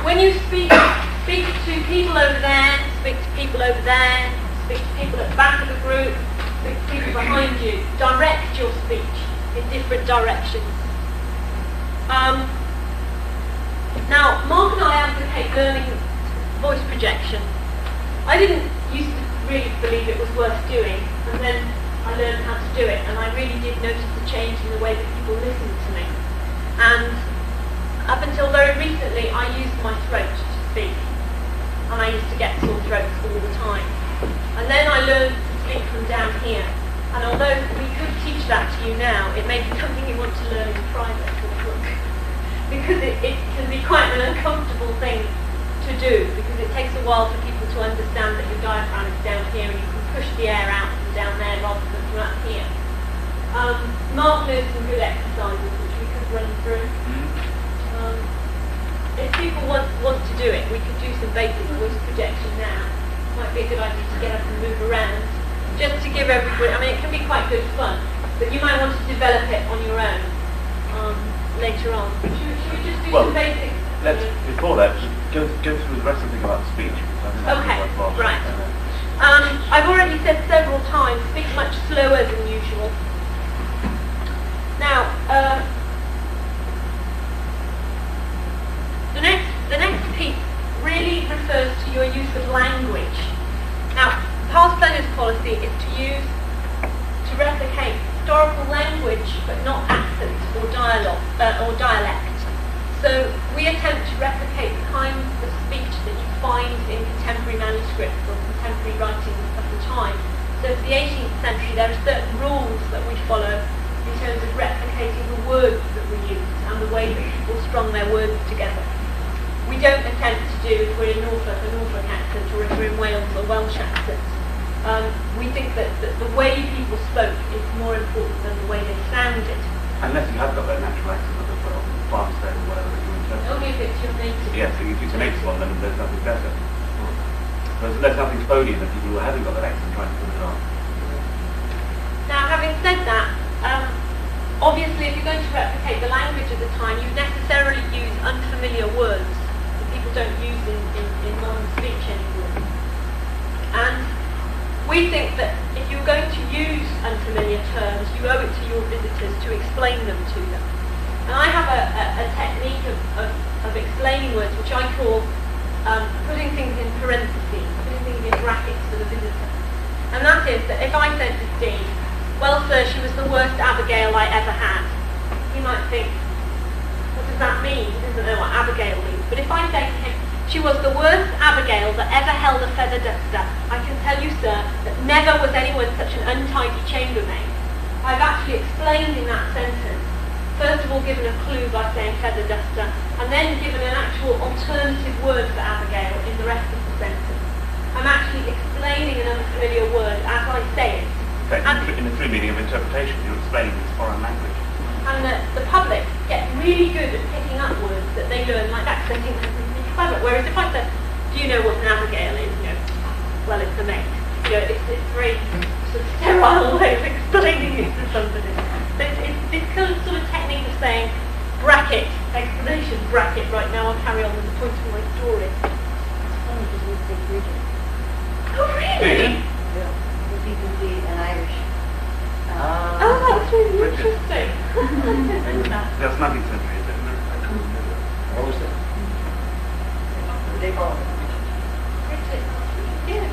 When you speak to people over there, speak to people over there, speak to people at the back of the group, speak to people behind you. Direct your speech in different directions. Now, Marc and I advocate learning voice projection. I didn't used to really believe it was worth doing, and then I learned how to do it, and I really did notice the change in the way that people listened to me. And up until very recently, I used my throat to speak, and I used to get sore throats all the time. And then I learned to speak from down here. And although we could teach that to you now, it may be something you want to learn in private with a book. Because it can be quite an uncomfortable thing to do, because it takes a while for people to understand that your diaphragm is down here and you can push the air out from down there rather than from up here. Marc knows some good exercises which we could run through. If people want to do it, we could do some basic voice projection now. Might be a good idea to get up and move around. Just to give everybody, it can be quite good fun, but you might want to develop it on your own later on. Should we just do some basics? Before that, just go through the rest of the thing about speech. Okay, right. I've already said several times, speak much slower than usual. Now, the next piece really refers to your use of language. Now, past tense policy is to replicate historical language, but not accent or dialect. So we attempt to replicate the kinds of speech that you find in contemporary manuscripts or contemporary writings of the time. So for the 18th century, there are certain rules that we follow in terms of replicating the words that we use and the way that people strung their words together. We don't attempt to do, if we're in Norfolk, a Norfolk accent, or if we're in Wales, a Welsh accent. We think that the way people spoke is more important than the way they sounded. Unless you have got that natural accent of the farmstead or whatever that you interpret. Only if it's your native. Yes, if it's a native one, then there's nothing better. There's nothing phony than people who haven't got that accent trying to put it on. Now, having said that, obviously if you're going to replicate the language of the time, you necessarily use unfamiliar words that people don't use in modern speech anymore. And we think that if you're going to use unfamiliar terms, you owe it to your visitors to explain them to them. And I have a technique of explaining words which I call putting things in parentheses, putting things in brackets for the visitor. And that is that if I said to Steve, "Well, sir, she was the worst Abigail I ever had," he might think, what does that mean? He doesn't know what Abigail means. But if I say to him, "She was the worst Abigail that ever held a feather duster," I can tell you, sir, that never was anyone such an untidy chambermaid. I've actually explained in that sentence, first of all given a clue by saying feather duster, and then given an actual alternative word for Abigail in the rest of the sentence. I'm actually explaining an unfamiliar word as I say it. In the true meaning of interpretation, you're explaining this foreign language. And the public get really good at picking up words that they learn like that, because they think they're really clever. Whereas if I said, "Do you know what an Abigail is?" You know, well, it's a maid. You know, it's a very sort of sterile way of explaining it to somebody. It's this kind of sort of technique of saying, bracket, explanation, bracket, right now I'll carry on with the point of my story. It's funny because we speak British. Oh, really? Yeah. If you can see an Irish. Oh, that's really British. interesting. There's nothing century, is it? What was that? They call it. Yes.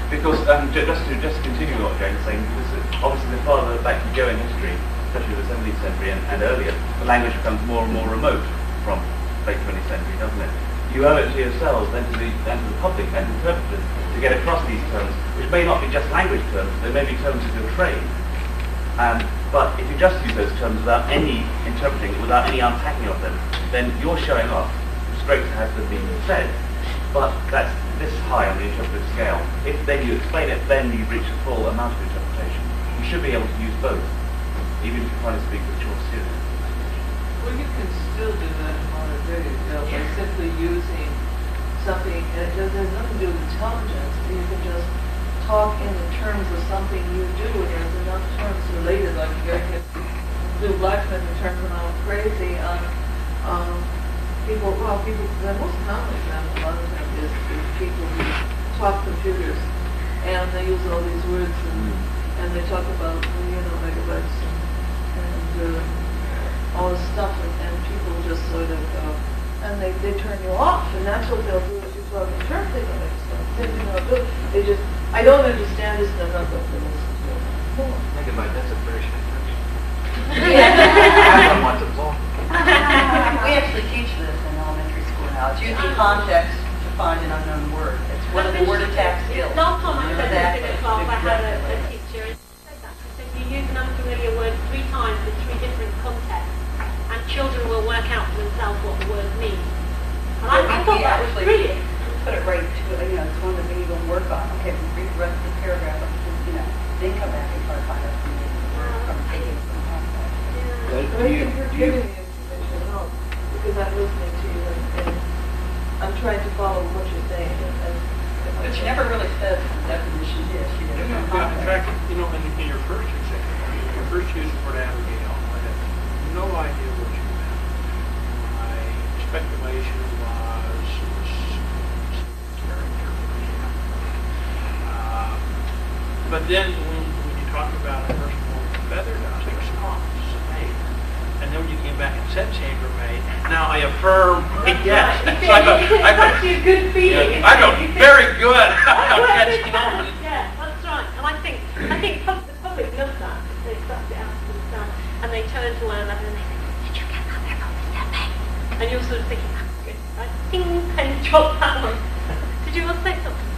Because just to continue what Jane's saying, because obviously the farther back you go in history, especially the 17th century and earlier, the language becomes more and more remote from late 20th century, doesn't it? You owe it to yourselves and to the public and interpreters to get across these terms, which may not be just language terms, they may be terms of your trade. But if you just use those terms without any interpreting, without any unpacking of them, then you're showing off. It's great to have them being said, but that's this high on the interpretive scale. If then you explain it, then you reach a full amount of interpretation. You should be able to use both, even if you're trying to speak with short students. Well, you can still do that in modern day, by simply using something, and it has nothing to do with intelligence. You can just talk in the terms of something you do, and there's enough terms related, like you can do blacksmith in terms of I'm crazy. People, the most common example a lot of them is people who talk computers, and they use all these words, and they talk about, megabytes and all this stuff, and people just sort of, and they turn you off, and that's what they'll do if you start interpreting all that stuff. They just, I don't understand this, and I'm not going to listen to it. Megabyte, that's a British language. Yeah. Wants a block. We actually teach this in elementary school now. It's using context to find an unknown word. It's one of the word attack skills. Last time I said Exactly. this in a class, I had a teacher, and she said that. She said you use an unfamiliar word 3 times in 3 different contexts, and children will work out for themselves what the word means. And I thought that was brilliant. Put it right to it, it's one that we even work on. Okay, we read the rest of the paragraph, then come back and try to find out the meaning from taking it from context. I think you're giving the information out, because I'm listening to you, and I'm trying to follow what you're saying, But she never really says the definition is. She did it from In context. fact, in your first example, your first use of the word Abigail, I had no idea what you meant. My speculation was character, for example. But then when you talk about a person with a feather duster, it's a maid. And then when you came back and said chambermaid, now I affirm, yes. It's actually a good feeling. I go, very good. Yeah, that's right. And I think the public loves that. They suss it out for themselves, and they turn to one another and they say, "Did you get that there from Mr. May?" And you're sort of thinking, "That's good, right? Ding, and drop that one." Did you want to say something?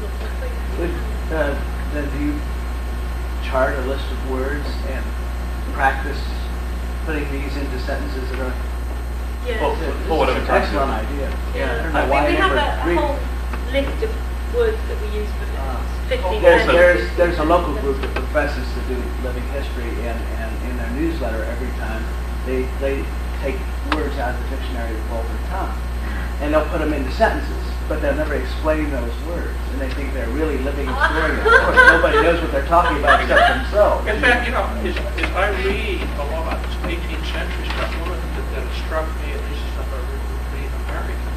Then do you chart a list of words and practice putting these into sentences that are Yeah. For whatever It's an time. excellent idea. Yeah. I don't know why we have never a whole list of words that we use for 15 There's sentences. there's a local group that professes to do living history, and in their newsletter every time they take words out of the dictionary of vulgar tongue, and they'll put them into sentences, but they'll never explain those words, and they think they're really living a story. Of course, nobody knows what they're talking about except themselves. In fact, you know, as I read a lot of this 18th century stuff, one of the things that struck me, at least stuff I read in American,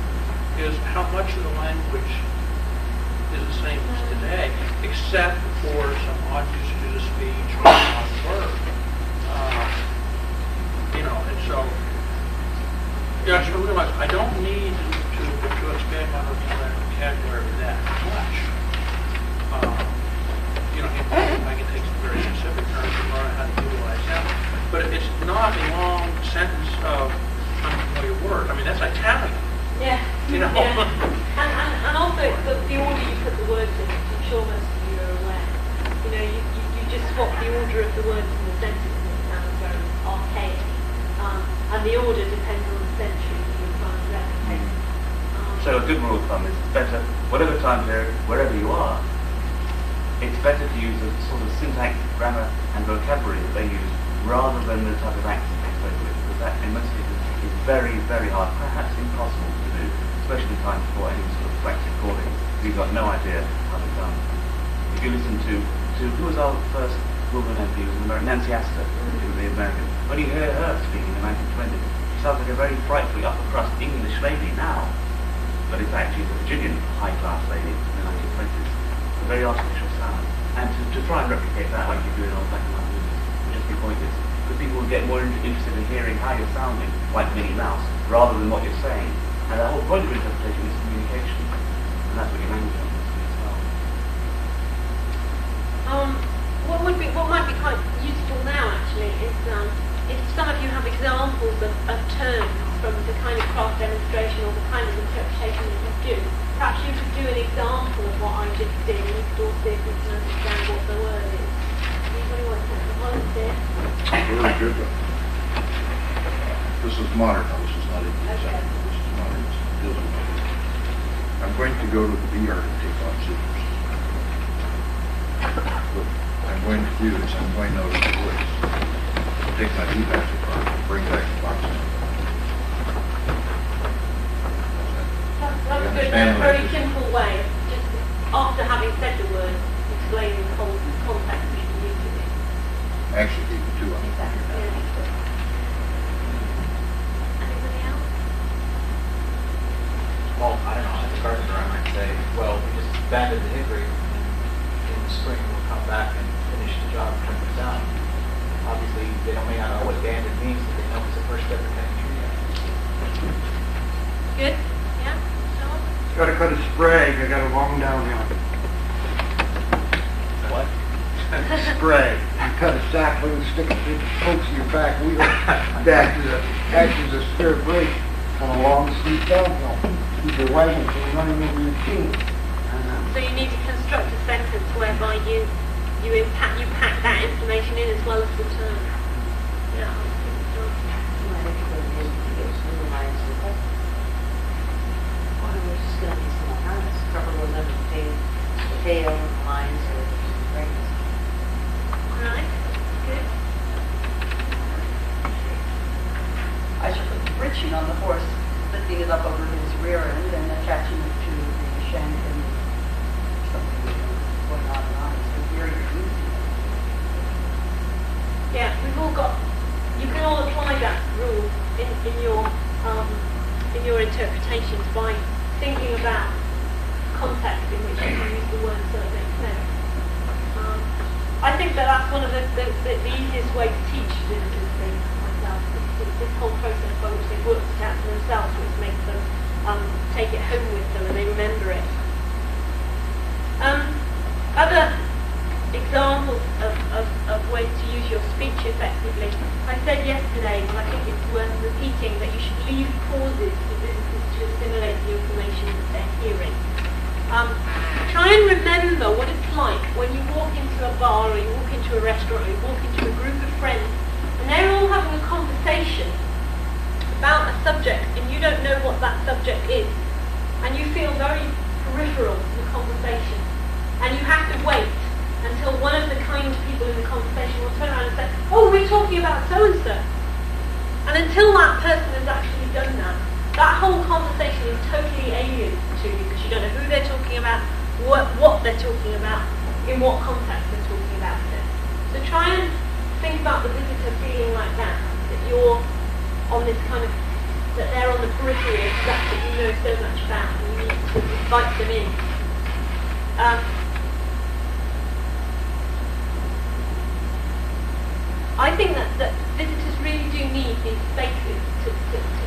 is how much of the language is the same as today, except for some odd usages of speech or some odd word. You know, and so, yeah, I realize I don't need to expand my vocabulary that much. You know, I can take some very specific terms and learn how to utilize them. But it's not a long sentence of unfamiliar word. I mean, that's Italian. Yeah. You know? Yeah. And also the order you put the words in, I'm sure most of you are aware. You know, you just swap the order of the words in the sentence and it sounds very archaic. And the order depends on the century that you're trying to replicate. So a good rule of thumb is better, whatever time period, wherever you are, it's better to use a sort of syntax, grammar, and vocabulary that they use rather than the type of accent they spoke with, because that in most cases is very, very hard, perhaps impossible to do, especially in times before any sort of practice recording. You've got no idea how they're done. If you listen to who was our first woman MP, was Nancy Astor, the American. When you hear her speaking in the 1920s, she sounds like a very frightfully upper crust English lady now, but in fact she's a Virginian high-class lady in the 1920s. A very artificial sound. And to try and replicate that like you do in old black and white movies, just the point is, because people will get more interested in hearing how you're sounding, like Minnie Mouse, rather than what you're saying. And the whole point of interpretation is communication, and that's what your language is as well. What might be quite useful now actually is if some of you have examples of terms from the kind of craft demonstration or the kind of interpretation that you do, perhaps you could do an example of what I just did and we could all see if we can understand what the word is. Anybody want to volunteer? Very good. This is modern, though. This is not even example. This is modern. This deals with modern. I'm going to go to the VR and take off scissors. What I'm going to do is I'm going out of the woods, take my feedback apart, and bring back the box. That's good. That's a very simple way of just, after having said the word, explaining the whole context that you use it in. Actually, gave you two of them. Anybody else? Well, I don't know, as a carpenter, I might say, well, we just banded the hickory, and in the spring we'll come back and finish the job, trim it down. Obviously, they may not know what banded means, but they know it's the first step of cutting tree down. Good? Yeah? Sean? Got to cut a spray, I got a long downhill. What? Spray. You cut a sapling, stick it through the spokes of your back wheel, acts as a spare brake on a long, steep downhill. Keep your wagon from running over your team. So you need to construct a sentence whereby you pack that information in as well as the term. Yeah. There's just going to be some harness, cover goes under the tail and the lines or the rings. Right. Good. I should put the breeching on the horse, lifting it up over his rear end and attaching it to the shank and something going on and on. It's very easy. Yeah, we've all got. You can all apply that rule in your interpretations by thinking about context in which you can use the word so it makes sense. I think that's one of the easiest way to teach visitors things myself. This whole process by which they work it out for themselves, which makes them take it home with them and they remember it. Other examples of ways to use your speech effectively. I said yesterday, and I think it's worth repeating, that you should leave pauses for visitors to assimilate the information that they're hearing. Try and remember what it's like when you walk into a bar or you walk into a restaurant or you walk into a group of friends and they're all having a conversation about a subject and you don't know what that subject is, and you feel very peripheral to the conversation, and you have to wait until one of the kind people in the conversation will turn around and say, oh, we're talking about so-and-so. And until that person has actually done that, that whole conversation is totally alien to you, because you don't know who they're talking about, what they're talking about, in what context they're talking about it. So try and think about the visitor feeling like that you're on this kind of, that they're on the periphery of stuff that you know so much about, and you need to invite them in. I think that visitors really do need these spaces to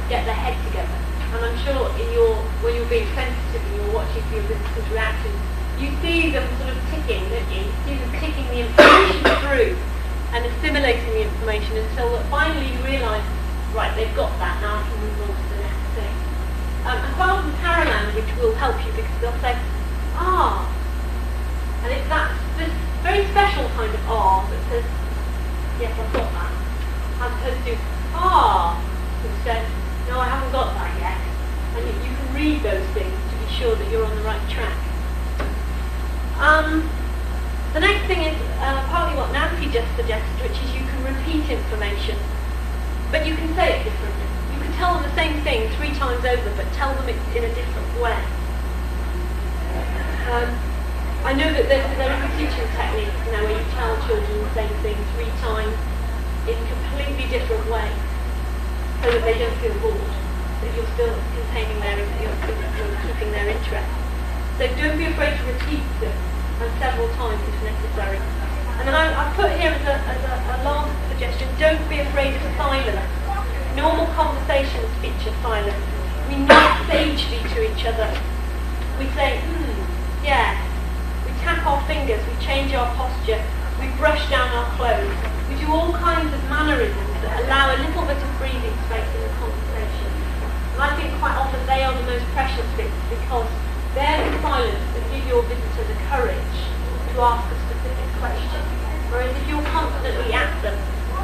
get their head together. And I'm sure when you're being sensitive and you're watching your visitors' reactions, you see them sort of ticking, don't you? You see them ticking the information through and assimilating the information until finally you realise, right, they've got that, now I can move on to the next thing. And quite often paralanguage will help you, because they'll say, ah, and it's this very special kind of ah that says, yes, I've got that, as opposed to ah, which says, no, I haven't got that yet. And you can read those things to be sure that you're on the right track. The next thing is partly what Nancy just suggested, which is you can repeat information, but you can say it differently. You can tell them the same thing 3 times over, but tell them it in a different way. I know that there are teaching techniques now where you tell children the same thing 3 times in completely different ways, so that they don't feel bored, that you're still containing you're keeping their interest. So don't be afraid to repeat them several times if necessary. And then I've put here as a last suggestion, don't be afraid of silence. Normal conversations feature silence. We nod sagely to each other. We say, yeah. We tap our fingers, we change our posture, we brush down our clothes. We do all kinds of mannerisms that allow a little bit of breathing space in the conversation. And I think quite often they are the most precious bits, because they're the silence that give your visitor the courage to ask a specific question. Whereas if you're constantly at them,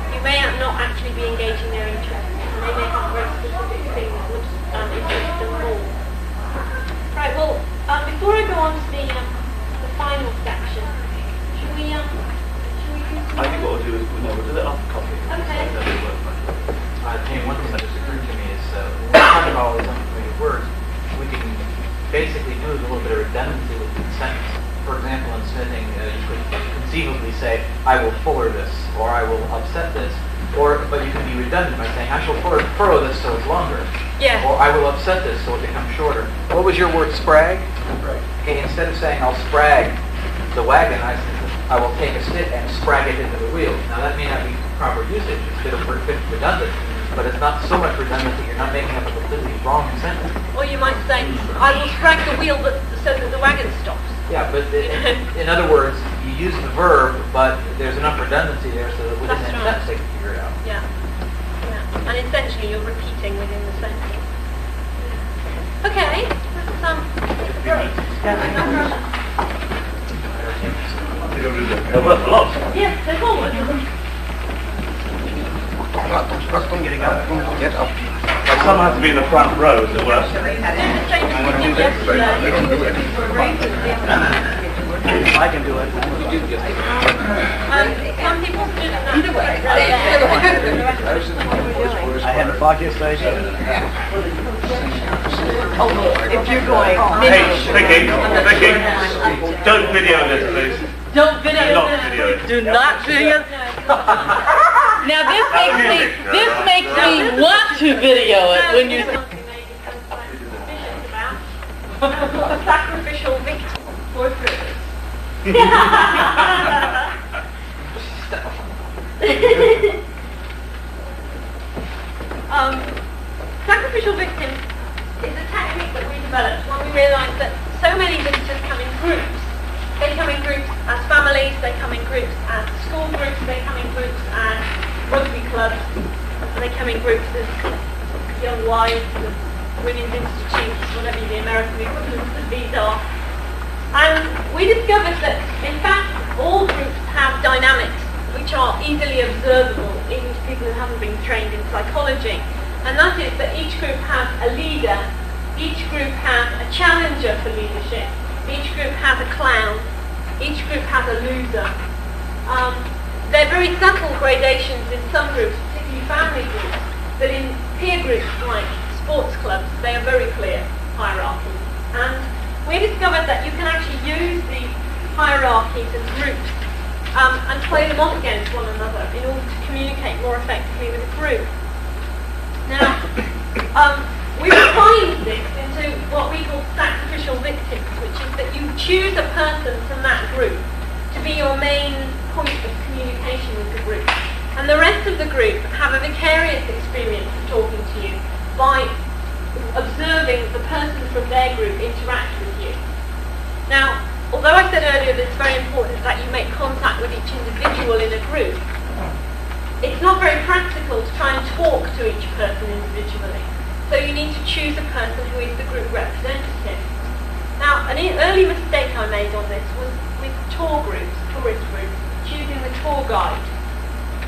you may not actually be engaging their interest, and they may have very specific things that would interest them more. Right, well, before I go on to the final section, should we I think what we'll do is we'll do it after coffee. Okay. One thing that just occurred to me is when we talk about all these unfamiliar words, we can basically do a little bit of redundancy with the sentence. For example, in smithing, you could conceivably say, I will fuller this, or I will upset this, but you can be redundant by saying, I shall furrow this so it's longer. Yeah. Or I will upset this so it becomes shorter. What was your word, sprag? Right. Okay, instead of saying, I'll sprag the wagon, I will take a stick and sprag it into the wheel. Now that may not be proper usage, it's a bit of redundant, but it's not so much redundant that you're not making up a completely wrong sentence. Or you might say, I will sprag the wheel so that the wagon stops. Yeah, but in other words, you use the verb, but there's enough redundancy there so that within the sentence they can figure it out. Yeah. And essentially you're repeating within the sentence. Okay, that's great. They'll work a lot. Yes, they're forward. Get up. Some have to be in the front row, as it were. I can do it. Some people do that. Either way. I had the podcast station. If you're going, Hey, Vicky, don't video this, please. don't video Do not video it. Do not video. Now this makes me want to video it when you. Sacrificial victim. Sacrificial victims is a technique that we developed when we realised that so many visitors come in groups. They come in groups as families, they come in groups as school groups, they come in groups as rugby clubs, and they come in groups as young wives, as women's institutes, whatever the American equivalents of these are. And we discovered that, in fact, all groups have dynamics which are easily observable, even to people who haven't been trained in psychology. And that is that each group has a leader, each group has a challenger for leadership, each group has a clown, each group has a loser. There are very subtle gradations in some groups, particularly family groups, but in peer groups like sports clubs, they are very clear hierarchies. And we discovered that you can actually use the hierarchies and groups and play them off against one another in order to communicate more effectively with a group. Now, we refined this into what we call sacrificial victims, which is that you choose a person from that group to be your main point of communication with the group. And the rest of the group have a vicarious experience of talking to you by observing the person from their group interact with you. Now, although I said earlier that it's very important that you make contact with each individual in a group, it's not very practical to try and talk to each person individually. So you need to choose a person who is the group representative. Now, an early mistake I made on this was with tour groups, tourist groups, choosing the tour guide.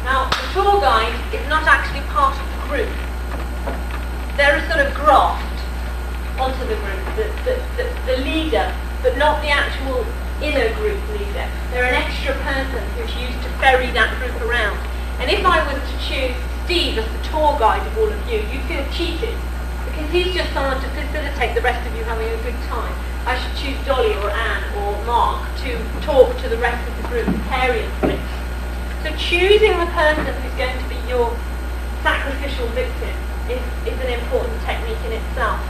Now, the tour guide is not actually part of the group. They're a sort of graft onto the group, the leader, but not the actual inner group leader. They're an extra person who's used to ferry that group around. And if I was to choose Steve as the tour guide of all of you, you'd feel cheated, because he's just someone to facilitate the rest of you having a good time. I should choose Dolly or Anne or Marc to talk to the rest of the group vicariously. So choosing the person who's going to be your sacrificial victim is an important technique in itself.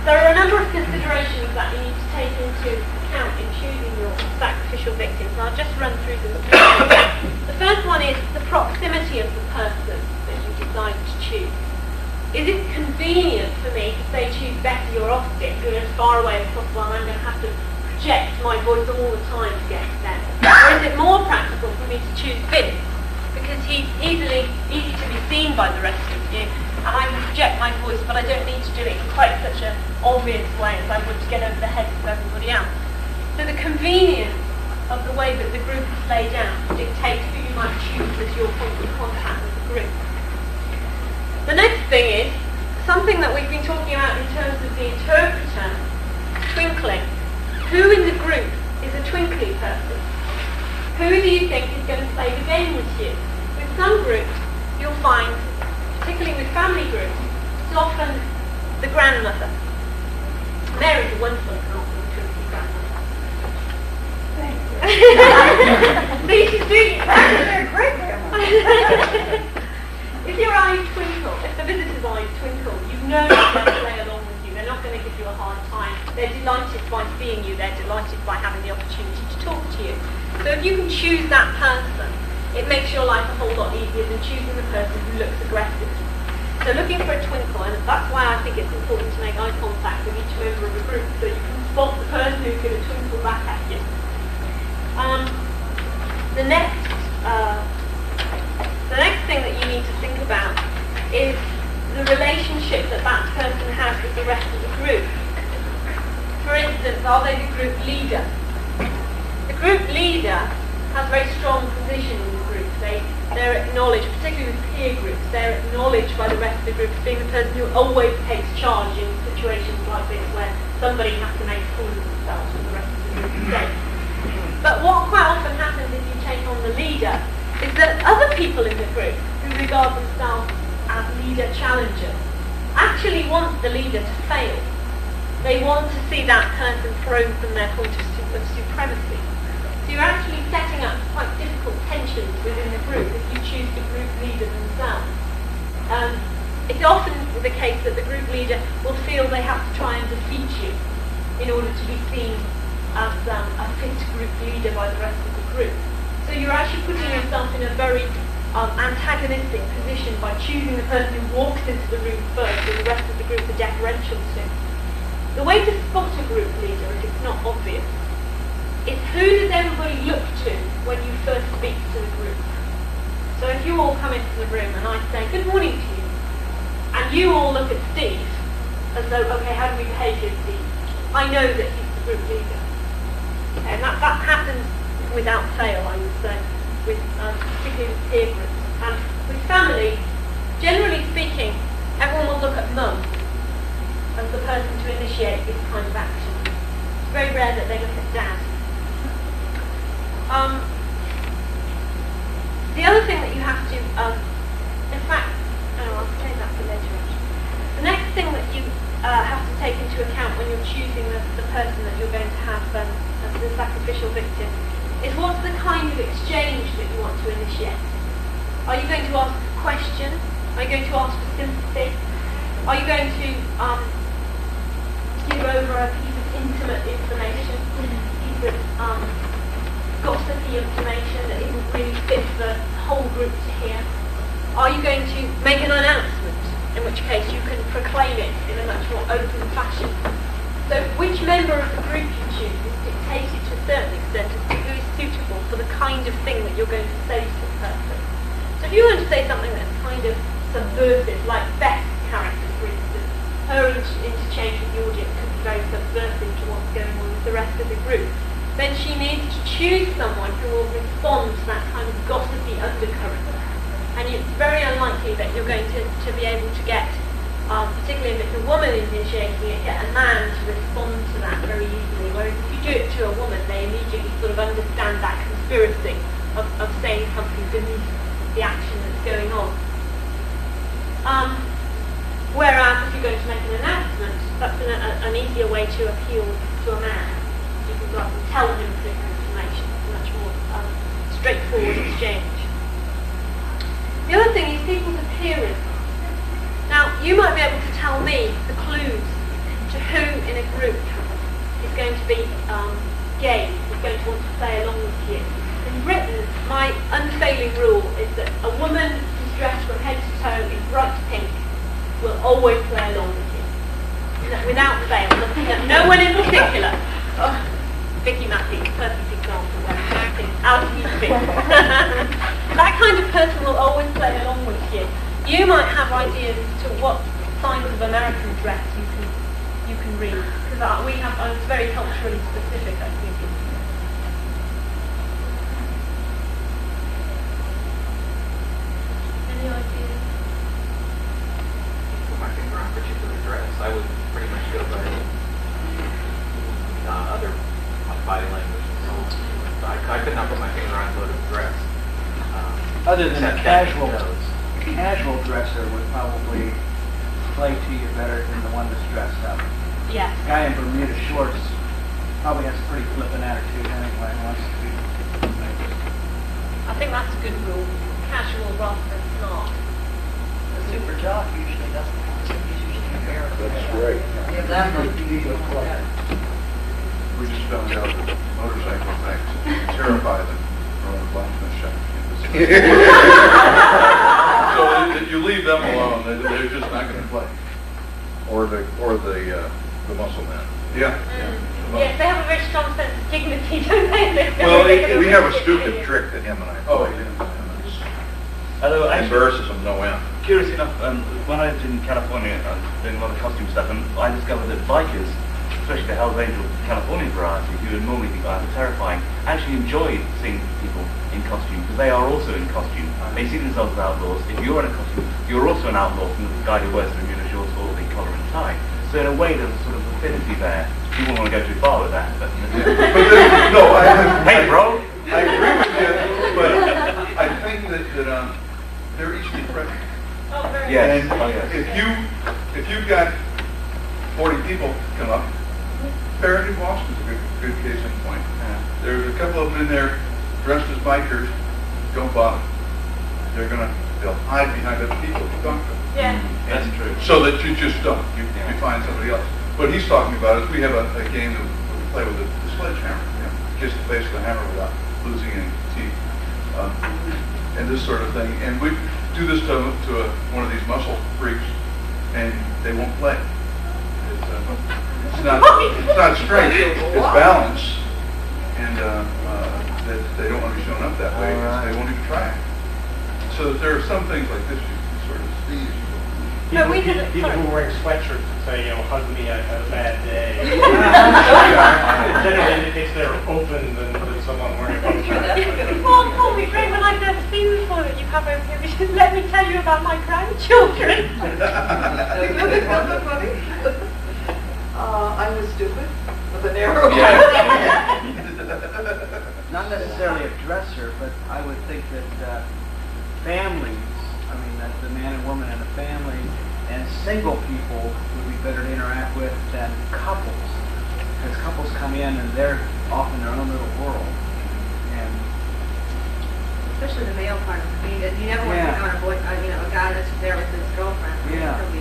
There are a number of considerations that you need to take into account in choosing your sacrificial victims, and I'll just run through them. The first one is the proximity of the person that you decide to choose. Is it convenient for me to say choose Betty or Austin, who are as far away as possible, and I'm going to have to project my voice all the time to get to them? Or is it more practical for me to choose Vince, because he's easy to be seen by the rest of you, and I can project my voice, but I don't need to do it in quite such an obvious way as I would to get over the heads of everybody else. So the convenience of the way that the group is laid out dictates who you might choose as your point of contact with the group. The next thing is something that we've been talking about in terms of the interpreter, twinkling. Who in the group is a twinkly person? Who do you think is going to play the game with you? With some groups, you'll find, particularly with family groups, it's often the grandmother. Mary's a wonderful example of a twinkly grandmother. Thank you. See, she's doing it. They're great grandma. If your eyes twinkle, if the visitor's eyes twinkle, you know they're going to play along with you. They're not going to give you a hard time. They're delighted by seeing you. They're delighted by having the opportunity to talk to you. So if you can choose that person, it makes your life a whole lot easier than choosing the person who looks aggressive. So looking for a twinkle, and that's why I think it's important to make eye contact with each member of a group, so you can spot the person who's going to twinkle back at you. The next thing that you need to think about is the relationship that that person has with the rest of the group. For instance, are they the group leader? The group leader has a very strong position in the group. They're acknowledged, particularly with peer groups, they're acknowledged by the rest of the group as being the person who always takes charge in situations like this where somebody has to make fools of themselves and the rest of the group is safe. But what quite often happens if you take on the leader is that other people in the group who regard themselves as leader challengers actually want the leader to fail. They want to see that person thrown from their point of supremacy. So you're actually setting up quite difficult tensions within the group if you choose the group leader themselves. It's often the case that the group leader will feel they have to try and defeat you in order to be seen as a fit group leader by the rest of the group. So you're actually putting yourself in a very antagonistic position by choosing the person who walks into the room first and the rest of the group are deferential to. The way to spot a group leader, if it's not obvious, is who does everybody look to when you first speak to the group. So if you all come into the room and I say, good morning to you, and you all look at Steve as though, okay, how do we behave here, Steve? I know that he's the group leader. And that happens without fail, I would say, with particularly with peer groups. And with family The other thing that you have to, in fact, I'll say that for later actually. The next thing that you have to take into account when you're choosing the person that you're going to have as the sacrificial victim is what's the kind of exchange that you want to initiate. Are you going to ask a question? Are you going to ask for sympathy? Are you going to give over a piece of intimate information, a piece of gossipy information that isn't really fit for the whole group to hear? Are you going to make an announcement, in which case you can proclaim it in a much more open fashion? So which member of the group you choose is dictated to a certain extent as to who is suitable for the kind of thing that you're going to say to the person. So if you want to say something that's kind of subversive, like Beth's character, for instance, her interchange with the audience could be very subversive to what's going on with the rest of the group, then she needs to choose someone who will respond to that kind of gossipy undercurrent. And it's very unlikely that you're going to be able to get, particularly if it's a woman initiating it, get a man to respond to that very easily. Whereas if you do it to a woman, they immediately sort of understand that conspiracy of saying something beneath the action that's going on. Whereas if you're going to make an announcement, that's an easier way to appeal to a man. You can go up and tell him particular information. It's a much more straightforward exchange. The other thing is people's appearance. Now, you might be able to tell me the clues to who in a group is going to be gay, is going to want to play along with you. In Britain, my unfailing rule is that a woman who's dressed from head to toe in bright pink will always play along with you. Without fail, looking at no one in particular. Oh, Vicky Massey, perfect example where acting out of his feet. That kind of person will always play along with you. You might have ideas as to what signs of American dress you can read, because it's very culturally specific, I think. Any ideas? Put my finger on a particular dress. I would pretty much go by other body language and so on. I could not put my finger on what a dress. Other than a casual dresser would probably play to you better than the one that's dressed up. Yes. The guy in Bermuda shorts probably has a pretty flippant attitude anyway. Wants to be I think that's a good rule. Casual rather than smart. The super jock usually doesn't want to. He's usually embarrassed. That's right. If that might be We just found out that motorcycle things terrify them from the blacksmith shop. So if you leave them alone, they're just not going to play. Or the muscle man. Yeah. Yes, they have a very strong sense of dignity, don't they? Well, we have a stupid trick that him and I play. Although It actually, embarrasses them no end. curious enough, when I was in California, I was doing a lot of costume stuff, and I discovered that bikers, especially the Hell's Angels Californian variety, who would normally think either terrifying, actually enjoy seeing people in costume, because they are also in costume. They see themselves as outlaws. If you're in a costume, you're also an outlaw from the guy who wears the Bermuda shorts or the collar and tie. So in a way, there's a sort of affinity there. You wouldn't want to go too far with that. But No, hey, bro! I agree with you, but I think that they're each different. Oh, very Yes. And Oh, yes. if you've got 40 people come up, Parody Boston's a good case in point. There's a couple of them in there dressed as bikers. Don't bother. They'll hide behind other people if you talk to them. Yeah. That's true. So that you just don't. You find somebody else. What he's talking about is we have a game that we play with the sledgehammer. Kiss the face with a hammer without losing any teeth. And this sort of thing. And we do this to one of these muscle freaks, and they won't play. It's not strength, it's balance. And that they don't want to be shown up that way. They won't even try it. So there are some things like this you sort of see. People who are wearing sweatshirts and say, hug me, I had a bad day. Generally indicates they're open than someone wearing a shirt. Paul, be great when I've never seen before that you have over here. Just let me tell you about my grandchildren. I was stupid with an arrow. Not not necessarily a dresser, but I would think that families, I mean, that the man and woman in a family and single people would be better to interact with than couples. Because couples come in and they're off in their own little world. And Especially the male part. I mean, you never want to Yeah. be on a boy, a guy that's there with his girlfriend. Yeah. He'll be-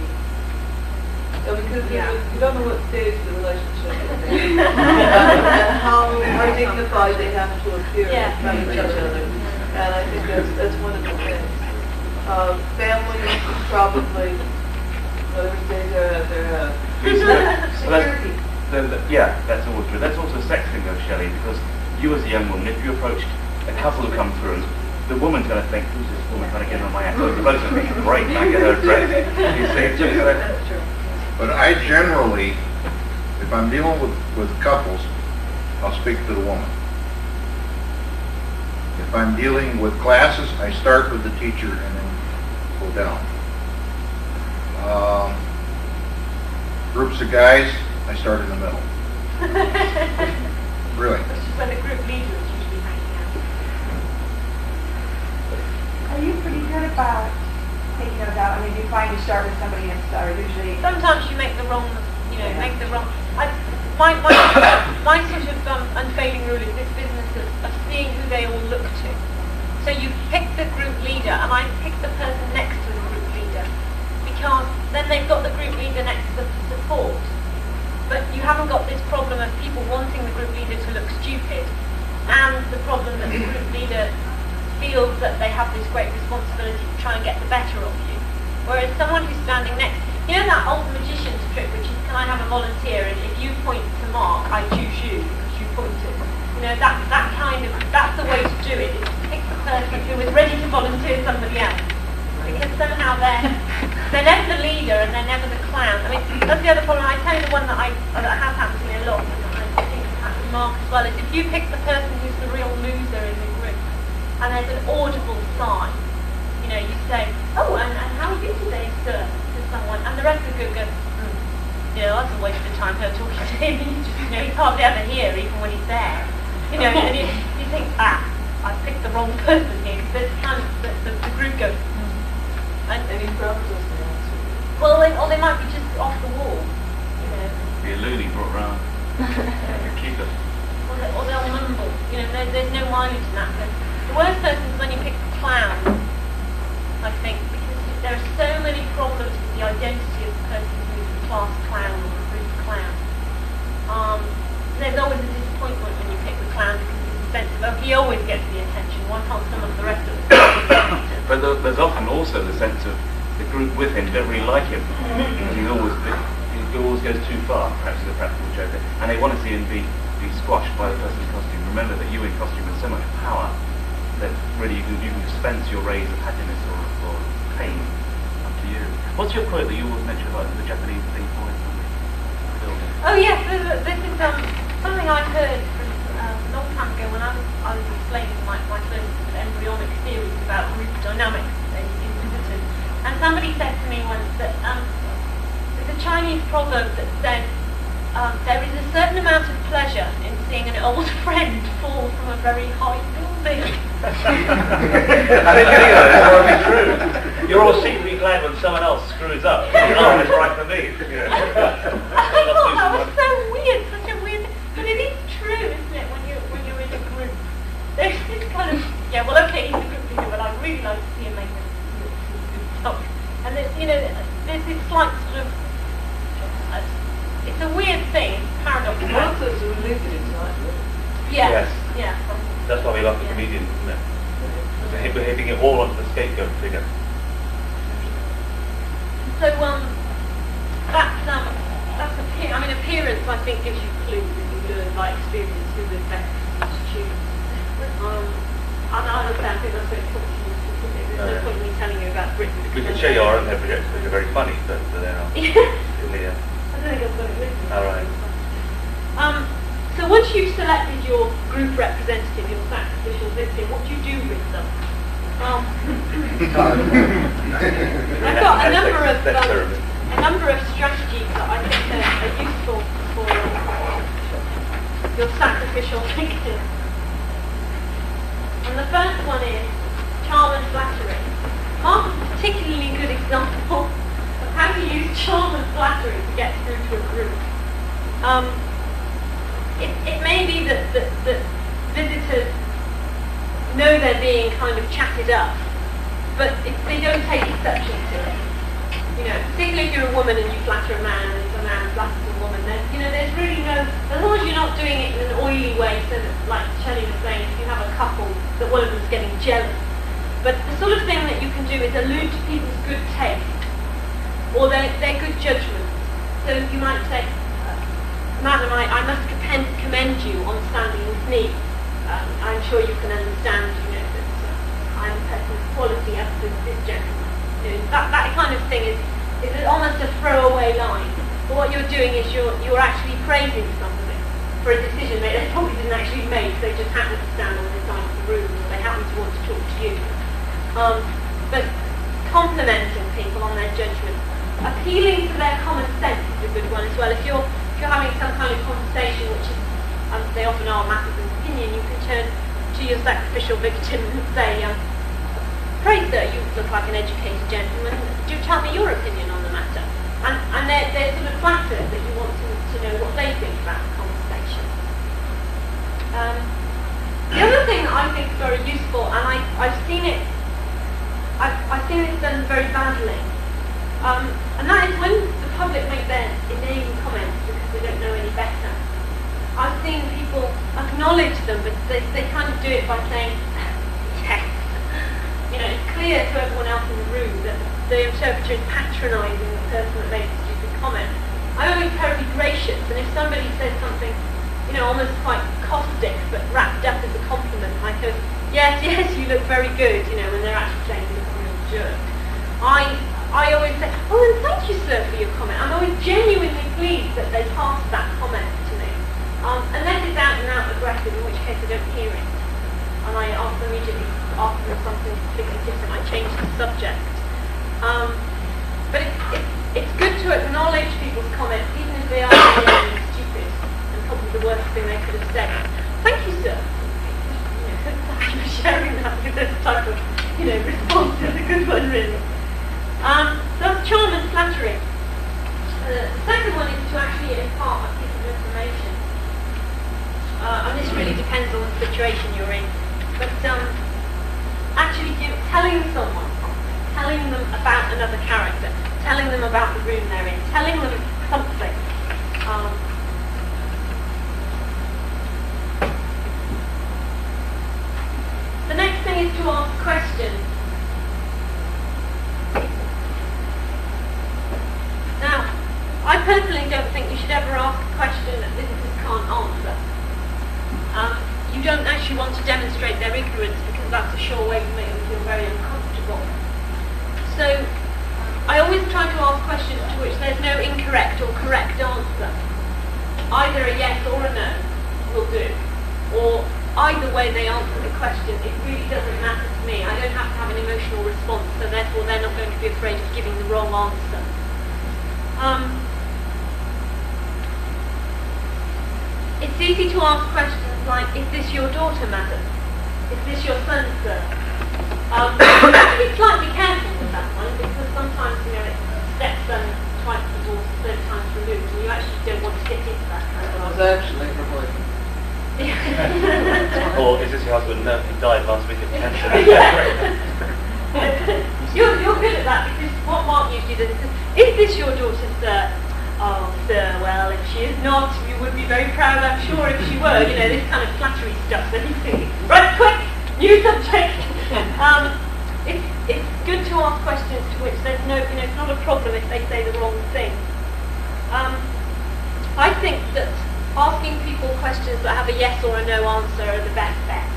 So because Yeah. you don't know what stage the relationship is in. And how dignified they have to appear in front of each other. And I think that's one of the things. Families probably, whether we say they're security. Yeah, that's always true. That's also a sex thing though, Shelley, because you as a young woman, if you approached a couple who come through, the woman's going to think, who's this woman trying to get on my ass? So the both of them think, great, I get her address. You see, That's true. But I generally, if I'm dealing with couples, I'll speak to the woman. If I'm dealing with classes, I start with the teacher and then go down. Groups of guys, I start in the middle. Really. Which is when the group leader is usually hanging out. Are you pretty good about taking those out? I mean, do you find you start with somebody and start usually? Sometimes you make the wrong, my sort of unfailing rule is this business of seeing who they all look to. So you pick the group leader, and I pick the person next to the group leader, because then they've got the group leader next to the support. But you haven't got this problem of people wanting the group leader to look stupid, and the problem that the group leader feels that they have this great responsibility to try and get the better of you. Whereas someone who's standing next, you know that old magician's trick, which is, can I have a volunteer? And if you point to Marc, I choose you because you pointed. You know, that's the way to do it, is to pick the person who is ready to volunteer somebody else. Because somehow they're never the leader and they're never the clown. I mean, that's the other problem. I tell you the one that has happened to me a lot, and I think it's happened to Marc as well, is if you pick the person who's the real loser in the group, and there's an audible sigh, you know, you say, oh, and how are you today, sir, to someone, and the rest of the group goes, you know, that's a waste of time her talking to him. You know, he's hardly ever here, even when he's there. You know, and you think, I picked the wrong person here, because kind of the group goes, and Any problems with the answer? well, they might be just off the wall, you know. be a loony brought round. Keep it. Or they'll mumble. You know, there's no mileage in that. But the worst person is when you pick the clown, I think, because there are so many problems with the identity of the person who's the class clown or the group clown. There's always a disappointment when you pick the clown because it's a sense of, oh, he always gets the attention. Why can't some of the rest of us? But there's often also the sense of the group with him don't really like him. He always goes too far, perhaps is a practical joke. And they want to see him be squashed by the person in costume. Remember that you in costume have so much power that really you can dispense your rays of happiness or pain up to you. What's your quote that you always mention about the Japanese thing for it? Oh yes, this is something I heard from a long time ago when I was explaining my first sort of embryonic theories about group dynamics in visitors. And somebody said to me once that there's a Chinese proverb that says there is a certain amount of pleasure in seeing an old friend fall from a very high building. I think it's probably true. You're all secretly glad when someone else screws up. Oh, it's right for me. I thought that was so weird, such a weird, but it is true, isn't it, when you're in a group? There's this kind of, yeah, well, okay, he's a group leader, but I'd really like to see him make good stuff. And there's, you know, there's this slight sort of, it's a weird thing, it's paradoxical. Most of us are relieved that it's not. Yeah, Yes. yeah. That's why we love the comedians, isn't it? We're hitting it all onto the scapegoat figure. So appearance I think gives you clues and you learn by experience who the best to choose. I understand, I think that's very important to you specific. There's no point in me telling you about Britain. We can show you our own head projects, which are very funny, but they're not. Yeah. I don't think I've got it with me. All right. So once you've selected your group representative, your sacrificial victim, what do you do with them? I've got a number of strategies that I think are useful for your sacrificial victim. first one is charm and flattery. Marc is a particularly good example of how to use charm and flattery to get through to a group. It may be that visitors know they're being kind of chatted up, but they don't take exception to it. You know, particularly if you're a woman and you flatter a man, and if a man flatters a woman, then, you know, there's really no, as long as you're not doing it in an oily way, so that, like Shelley was saying, if you have a couple, that one of them's getting jealous. But the sort of thing that you can do is allude to people's good taste, or their good judgment. So you might say, Madam, I must commend you on standing with me. I'm sure you can understand, you know, that I'm a person of quality as does this gentleman. You know, that kind of thing is almost a throwaway line. But what you're doing is you're actually praising somebody for a decision they probably didn't actually make. They just happen to stand on the side of the room, or they happen to want to talk to you. But complimenting people on their judgment, appealing to their common sense is a good one as well. If you're having some kind of conversation, which is, they often are matters of opinion, you can turn to your sacrificial victim and say, "Pray, sir, you look like an educated gentleman. Do tell me your opinion on the matter." And they're sort of flattered that you want to know what they think about the conversation. The other thing that I think is very useful, and I've seen it done very badly, and that is when the public make their inane comments because they don't know any better. I've seen people acknowledge them, but they kind of do it by saying, yes. You know, it's clear to everyone else in the room that the interpreter is patronising the person that makes a stupid comment. I'm always terribly gracious, and if somebody says something, you know, almost quite caustic, but wrapped up as a compliment, I go, yes, you look very good, you know, when they're actually saying you look a real jerk. I always say, oh, and thank you, sir, for your comment. I'm always genuinely pleased that they passed that comment to me. Unless it's out and out aggressive, in which case I don't hear it. And I immediately ask them something completely different. I change the subject. But it's good to acknowledge people's comments, even if they are really stupid and probably the worst thing they could have said. Thank you, sir. You know, thank you for sharing that, because this type of, you know, response is a good one, really. So that's charm and flattery. The second one is to actually impart a piece of information. And this really depends on the situation you're in. But actually telling someone, telling them about another character, telling them about the room they're in, telling them something. The next thing is to ask questions. Now, I personally don't think you should ever ask a question that visitors can't answer. You don't actually want to demonstrate their ignorance, because that's a sure way to make them feel very uncomfortable. So, I always try to ask questions to which there's no incorrect or correct answer. Either a yes or a no will do. Or either way they answer the question, it really doesn't matter to me. I don't have to have an emotional response, so therefore they're not going to be afraid of giving the wrong answer. It's easy to ask questions like, is this your daughter, madam? Is this your son, sir? You have to be slightly careful with that one, because sometimes, you know, it's stepson, twice divorced, third times removed, and you actually don't want to get into that kind of It's actually her boyfriend. Or is this your husband? No, he died last week of cancer. You're good at that, because what Marc usually does is this your daughter, sir? Oh, sir, well, if she is not, you would be very proud, I'm sure, if she were. You know, this kind of flattery stuff that he's thinking, right, quick, new subject. It's good to ask questions to which there's no, you know, it's not a problem if they say the wrong thing. I think that asking people questions that have a yes or a no answer are the best bet.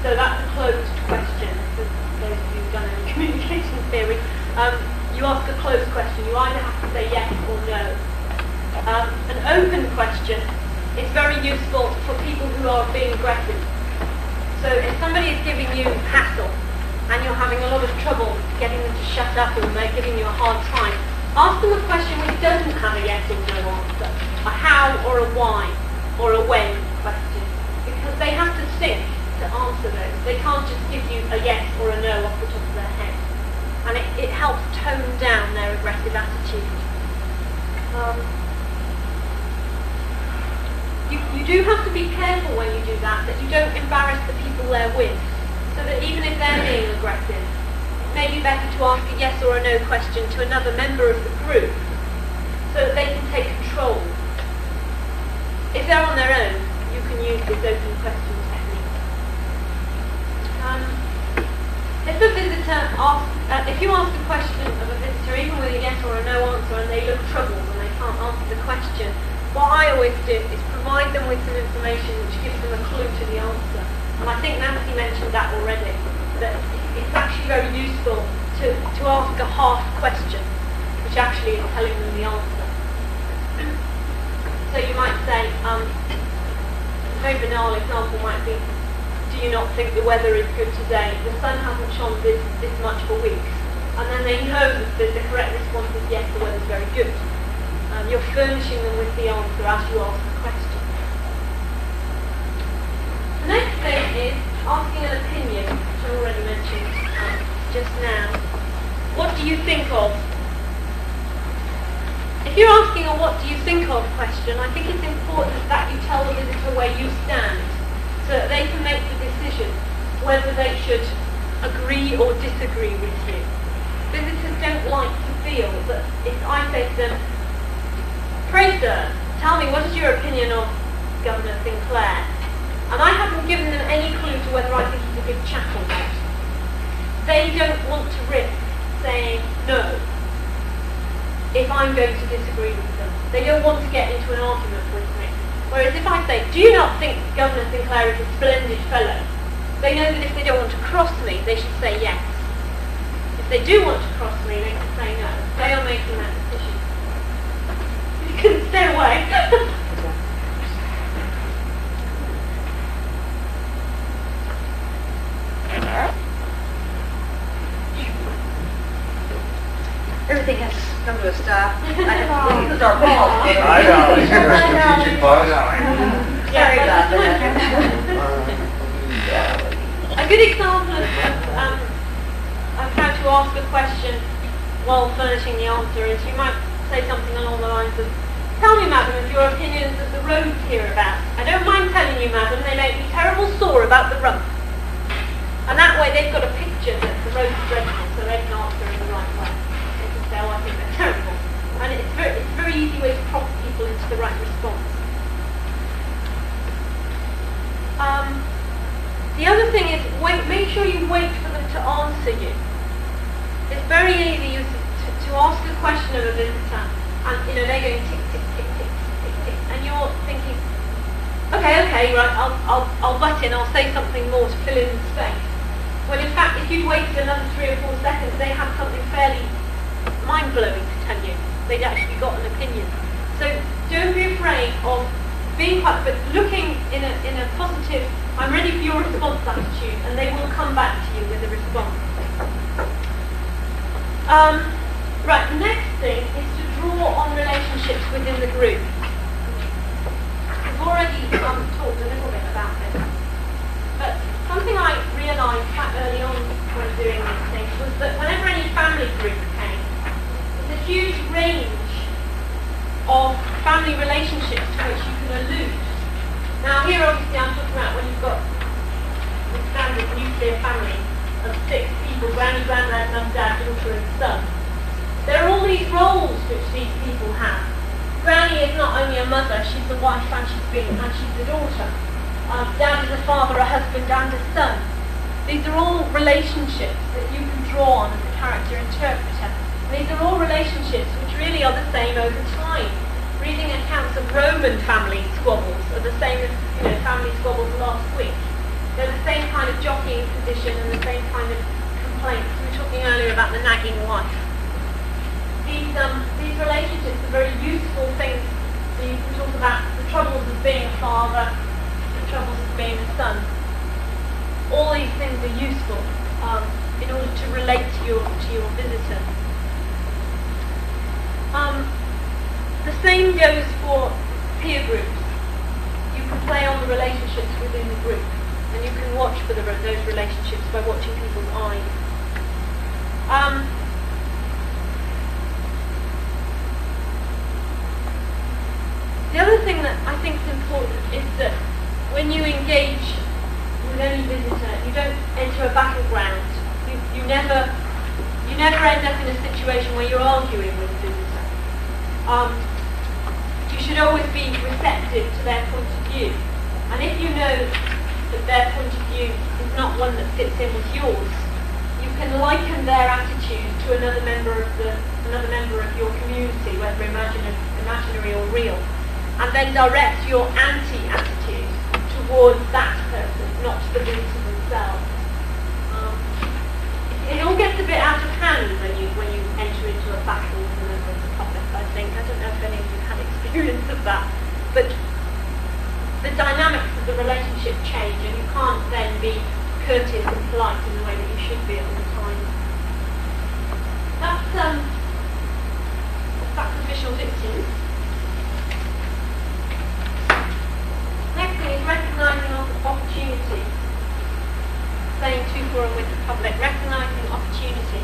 So that's a closed question, for those of you who've done any communication theory. You ask a closed question, you either have to say yes or no. An open question is very useful for people who are being aggressive. So if somebody is giving you hassle and you're having a lot of trouble getting them to shut up, or they're giving you a hard time, ask them a question which doesn't have a yes or no answer, a how or a why or a when question, because they have to think to to answer those. They can't just give you a yes or a no off the top of their head. And it helps tone down their aggressive attitude. You do have to be careful when you do that you don't embarrass the people they're with. So that even if they're being aggressive, it may be better to ask a yes or a no question to another member of the group so that they can take control. If they're on their own, you can use this open question technique. If a visitor if you ask a question of a visitor, even with a yes or a no answer, and they look troubled and they can't answer the question, what I always do is provide them with some information which gives them a clue to the answer. And I think Nancy mentioned that already, that it's actually very useful to ask a half question, which actually is telling them the answer. So you might say, a very banal example might be, do you not think the weather is good today? The sun hasn't shone this much for weeks. And then they know that the correct response is yes, the weather's very good. You're furnishing them with the answer as you ask the question. The next thing is asking an opinion, which I already mentioned just now. What do you think of? If you're asking a what do you think of question, I think it's important that you tell the visitor where you stand so that they can make the decision whether they should agree or disagree with you. Visitors don't like to feel that if I say to them, pray sir, tell me what is your opinion of Governor Sinclair? And I haven't given them any clue to whether I think he's a good chap or not. They don't want to risk saying no if I'm going to disagree with them. They don't want to get into an argument with me. Whereas if I say, do you not think Governor Sinclair is a splendid fellow? They know that if they don't want to cross me, they should say yes. If they do want to cross me, they can say no. They are making that decision. You couldn't stay away. Everything has to come to a stop. I have to leave. Start with I know. Strategic pause. Sorry about that. A good example of how to ask a question while furnishing the answer is you might say something along the lines of, tell me, madam, of your opinions of the roads hereabouts. I don't mind telling you, madam, they make me terrible sore about the rump. And that way they've got a picture that the road's dreadful, so they can answer in the right way. They can say, oh, I think they're terrible. And it's a very easy way to prompt people into the right response. The other thing is, make sure you wait for them to answer you. It's very easy to ask a question of a visitor, and they're going tick, tick, tick, tick, tick, tick, and you're thinking, okay, right, I'll butt in, I'll say something more to fill in the space. Well, in fact, if you'd waited another 3 or 4 seconds, they have something fairly mind-blowing to tell you. They'd actually got an opinion. So don't be afraid of being quite, but looking in a positive, I'm ready for your response attitude, and they will come back to you with a response. Right, the next thing is to draw on relationships within the group. I've already talked a little bit about this, but something I realised quite early on when doing these things was that whenever any family group came, there's a huge range of family relationships to which you can allude. Now here obviously I'm talking about when you've got the standard nuclear family of 6 people, granny, granddad, mum, dad, daughter and son. There are all these roles which these people have. Granny is not only a mother, she's the wife and she's the daughter. Dad is a father, a husband and a son. These are all relationships that you can draw on as a character interpreter. These are all relationships which really are the same over time. Reading accounts of Roman family squabbles are the same as family squabbles last week. They're the same kind of jockeying position and the same kind of complaints. We were talking earlier about the nagging wife. These relationships are very useful things. So you can talk about the troubles of being a father, the troubles of being a son. All these things are useful in order to relate to your visitor. The same goes for peer groups. You can play on the relationships within the group. And you can watch for those relationships by watching people's eyes. The other thing that I think is important is that when you engage with any visitor, you don't enter a battleground. You never end up in a situation where you're arguing with a visitor. You should always be receptive to their point of view. And if you know that their point of view is not one that fits in with yours, you can liken their attitude to another member of your community, whether imaginary or real, and then direct your anti-attitude towards that person, not to the visitor themselves. It all gets a bit out of hand when you enter into a battle with a member of the public, I think. I don't know if any of you had experience of that. But the dynamics of the relationship change, and you can't then be courteous and polite in the way that you should be all the time. That's sacrificial victims. Next thing is recognising opportunity. Saying to for and with the public, recognising opportunity.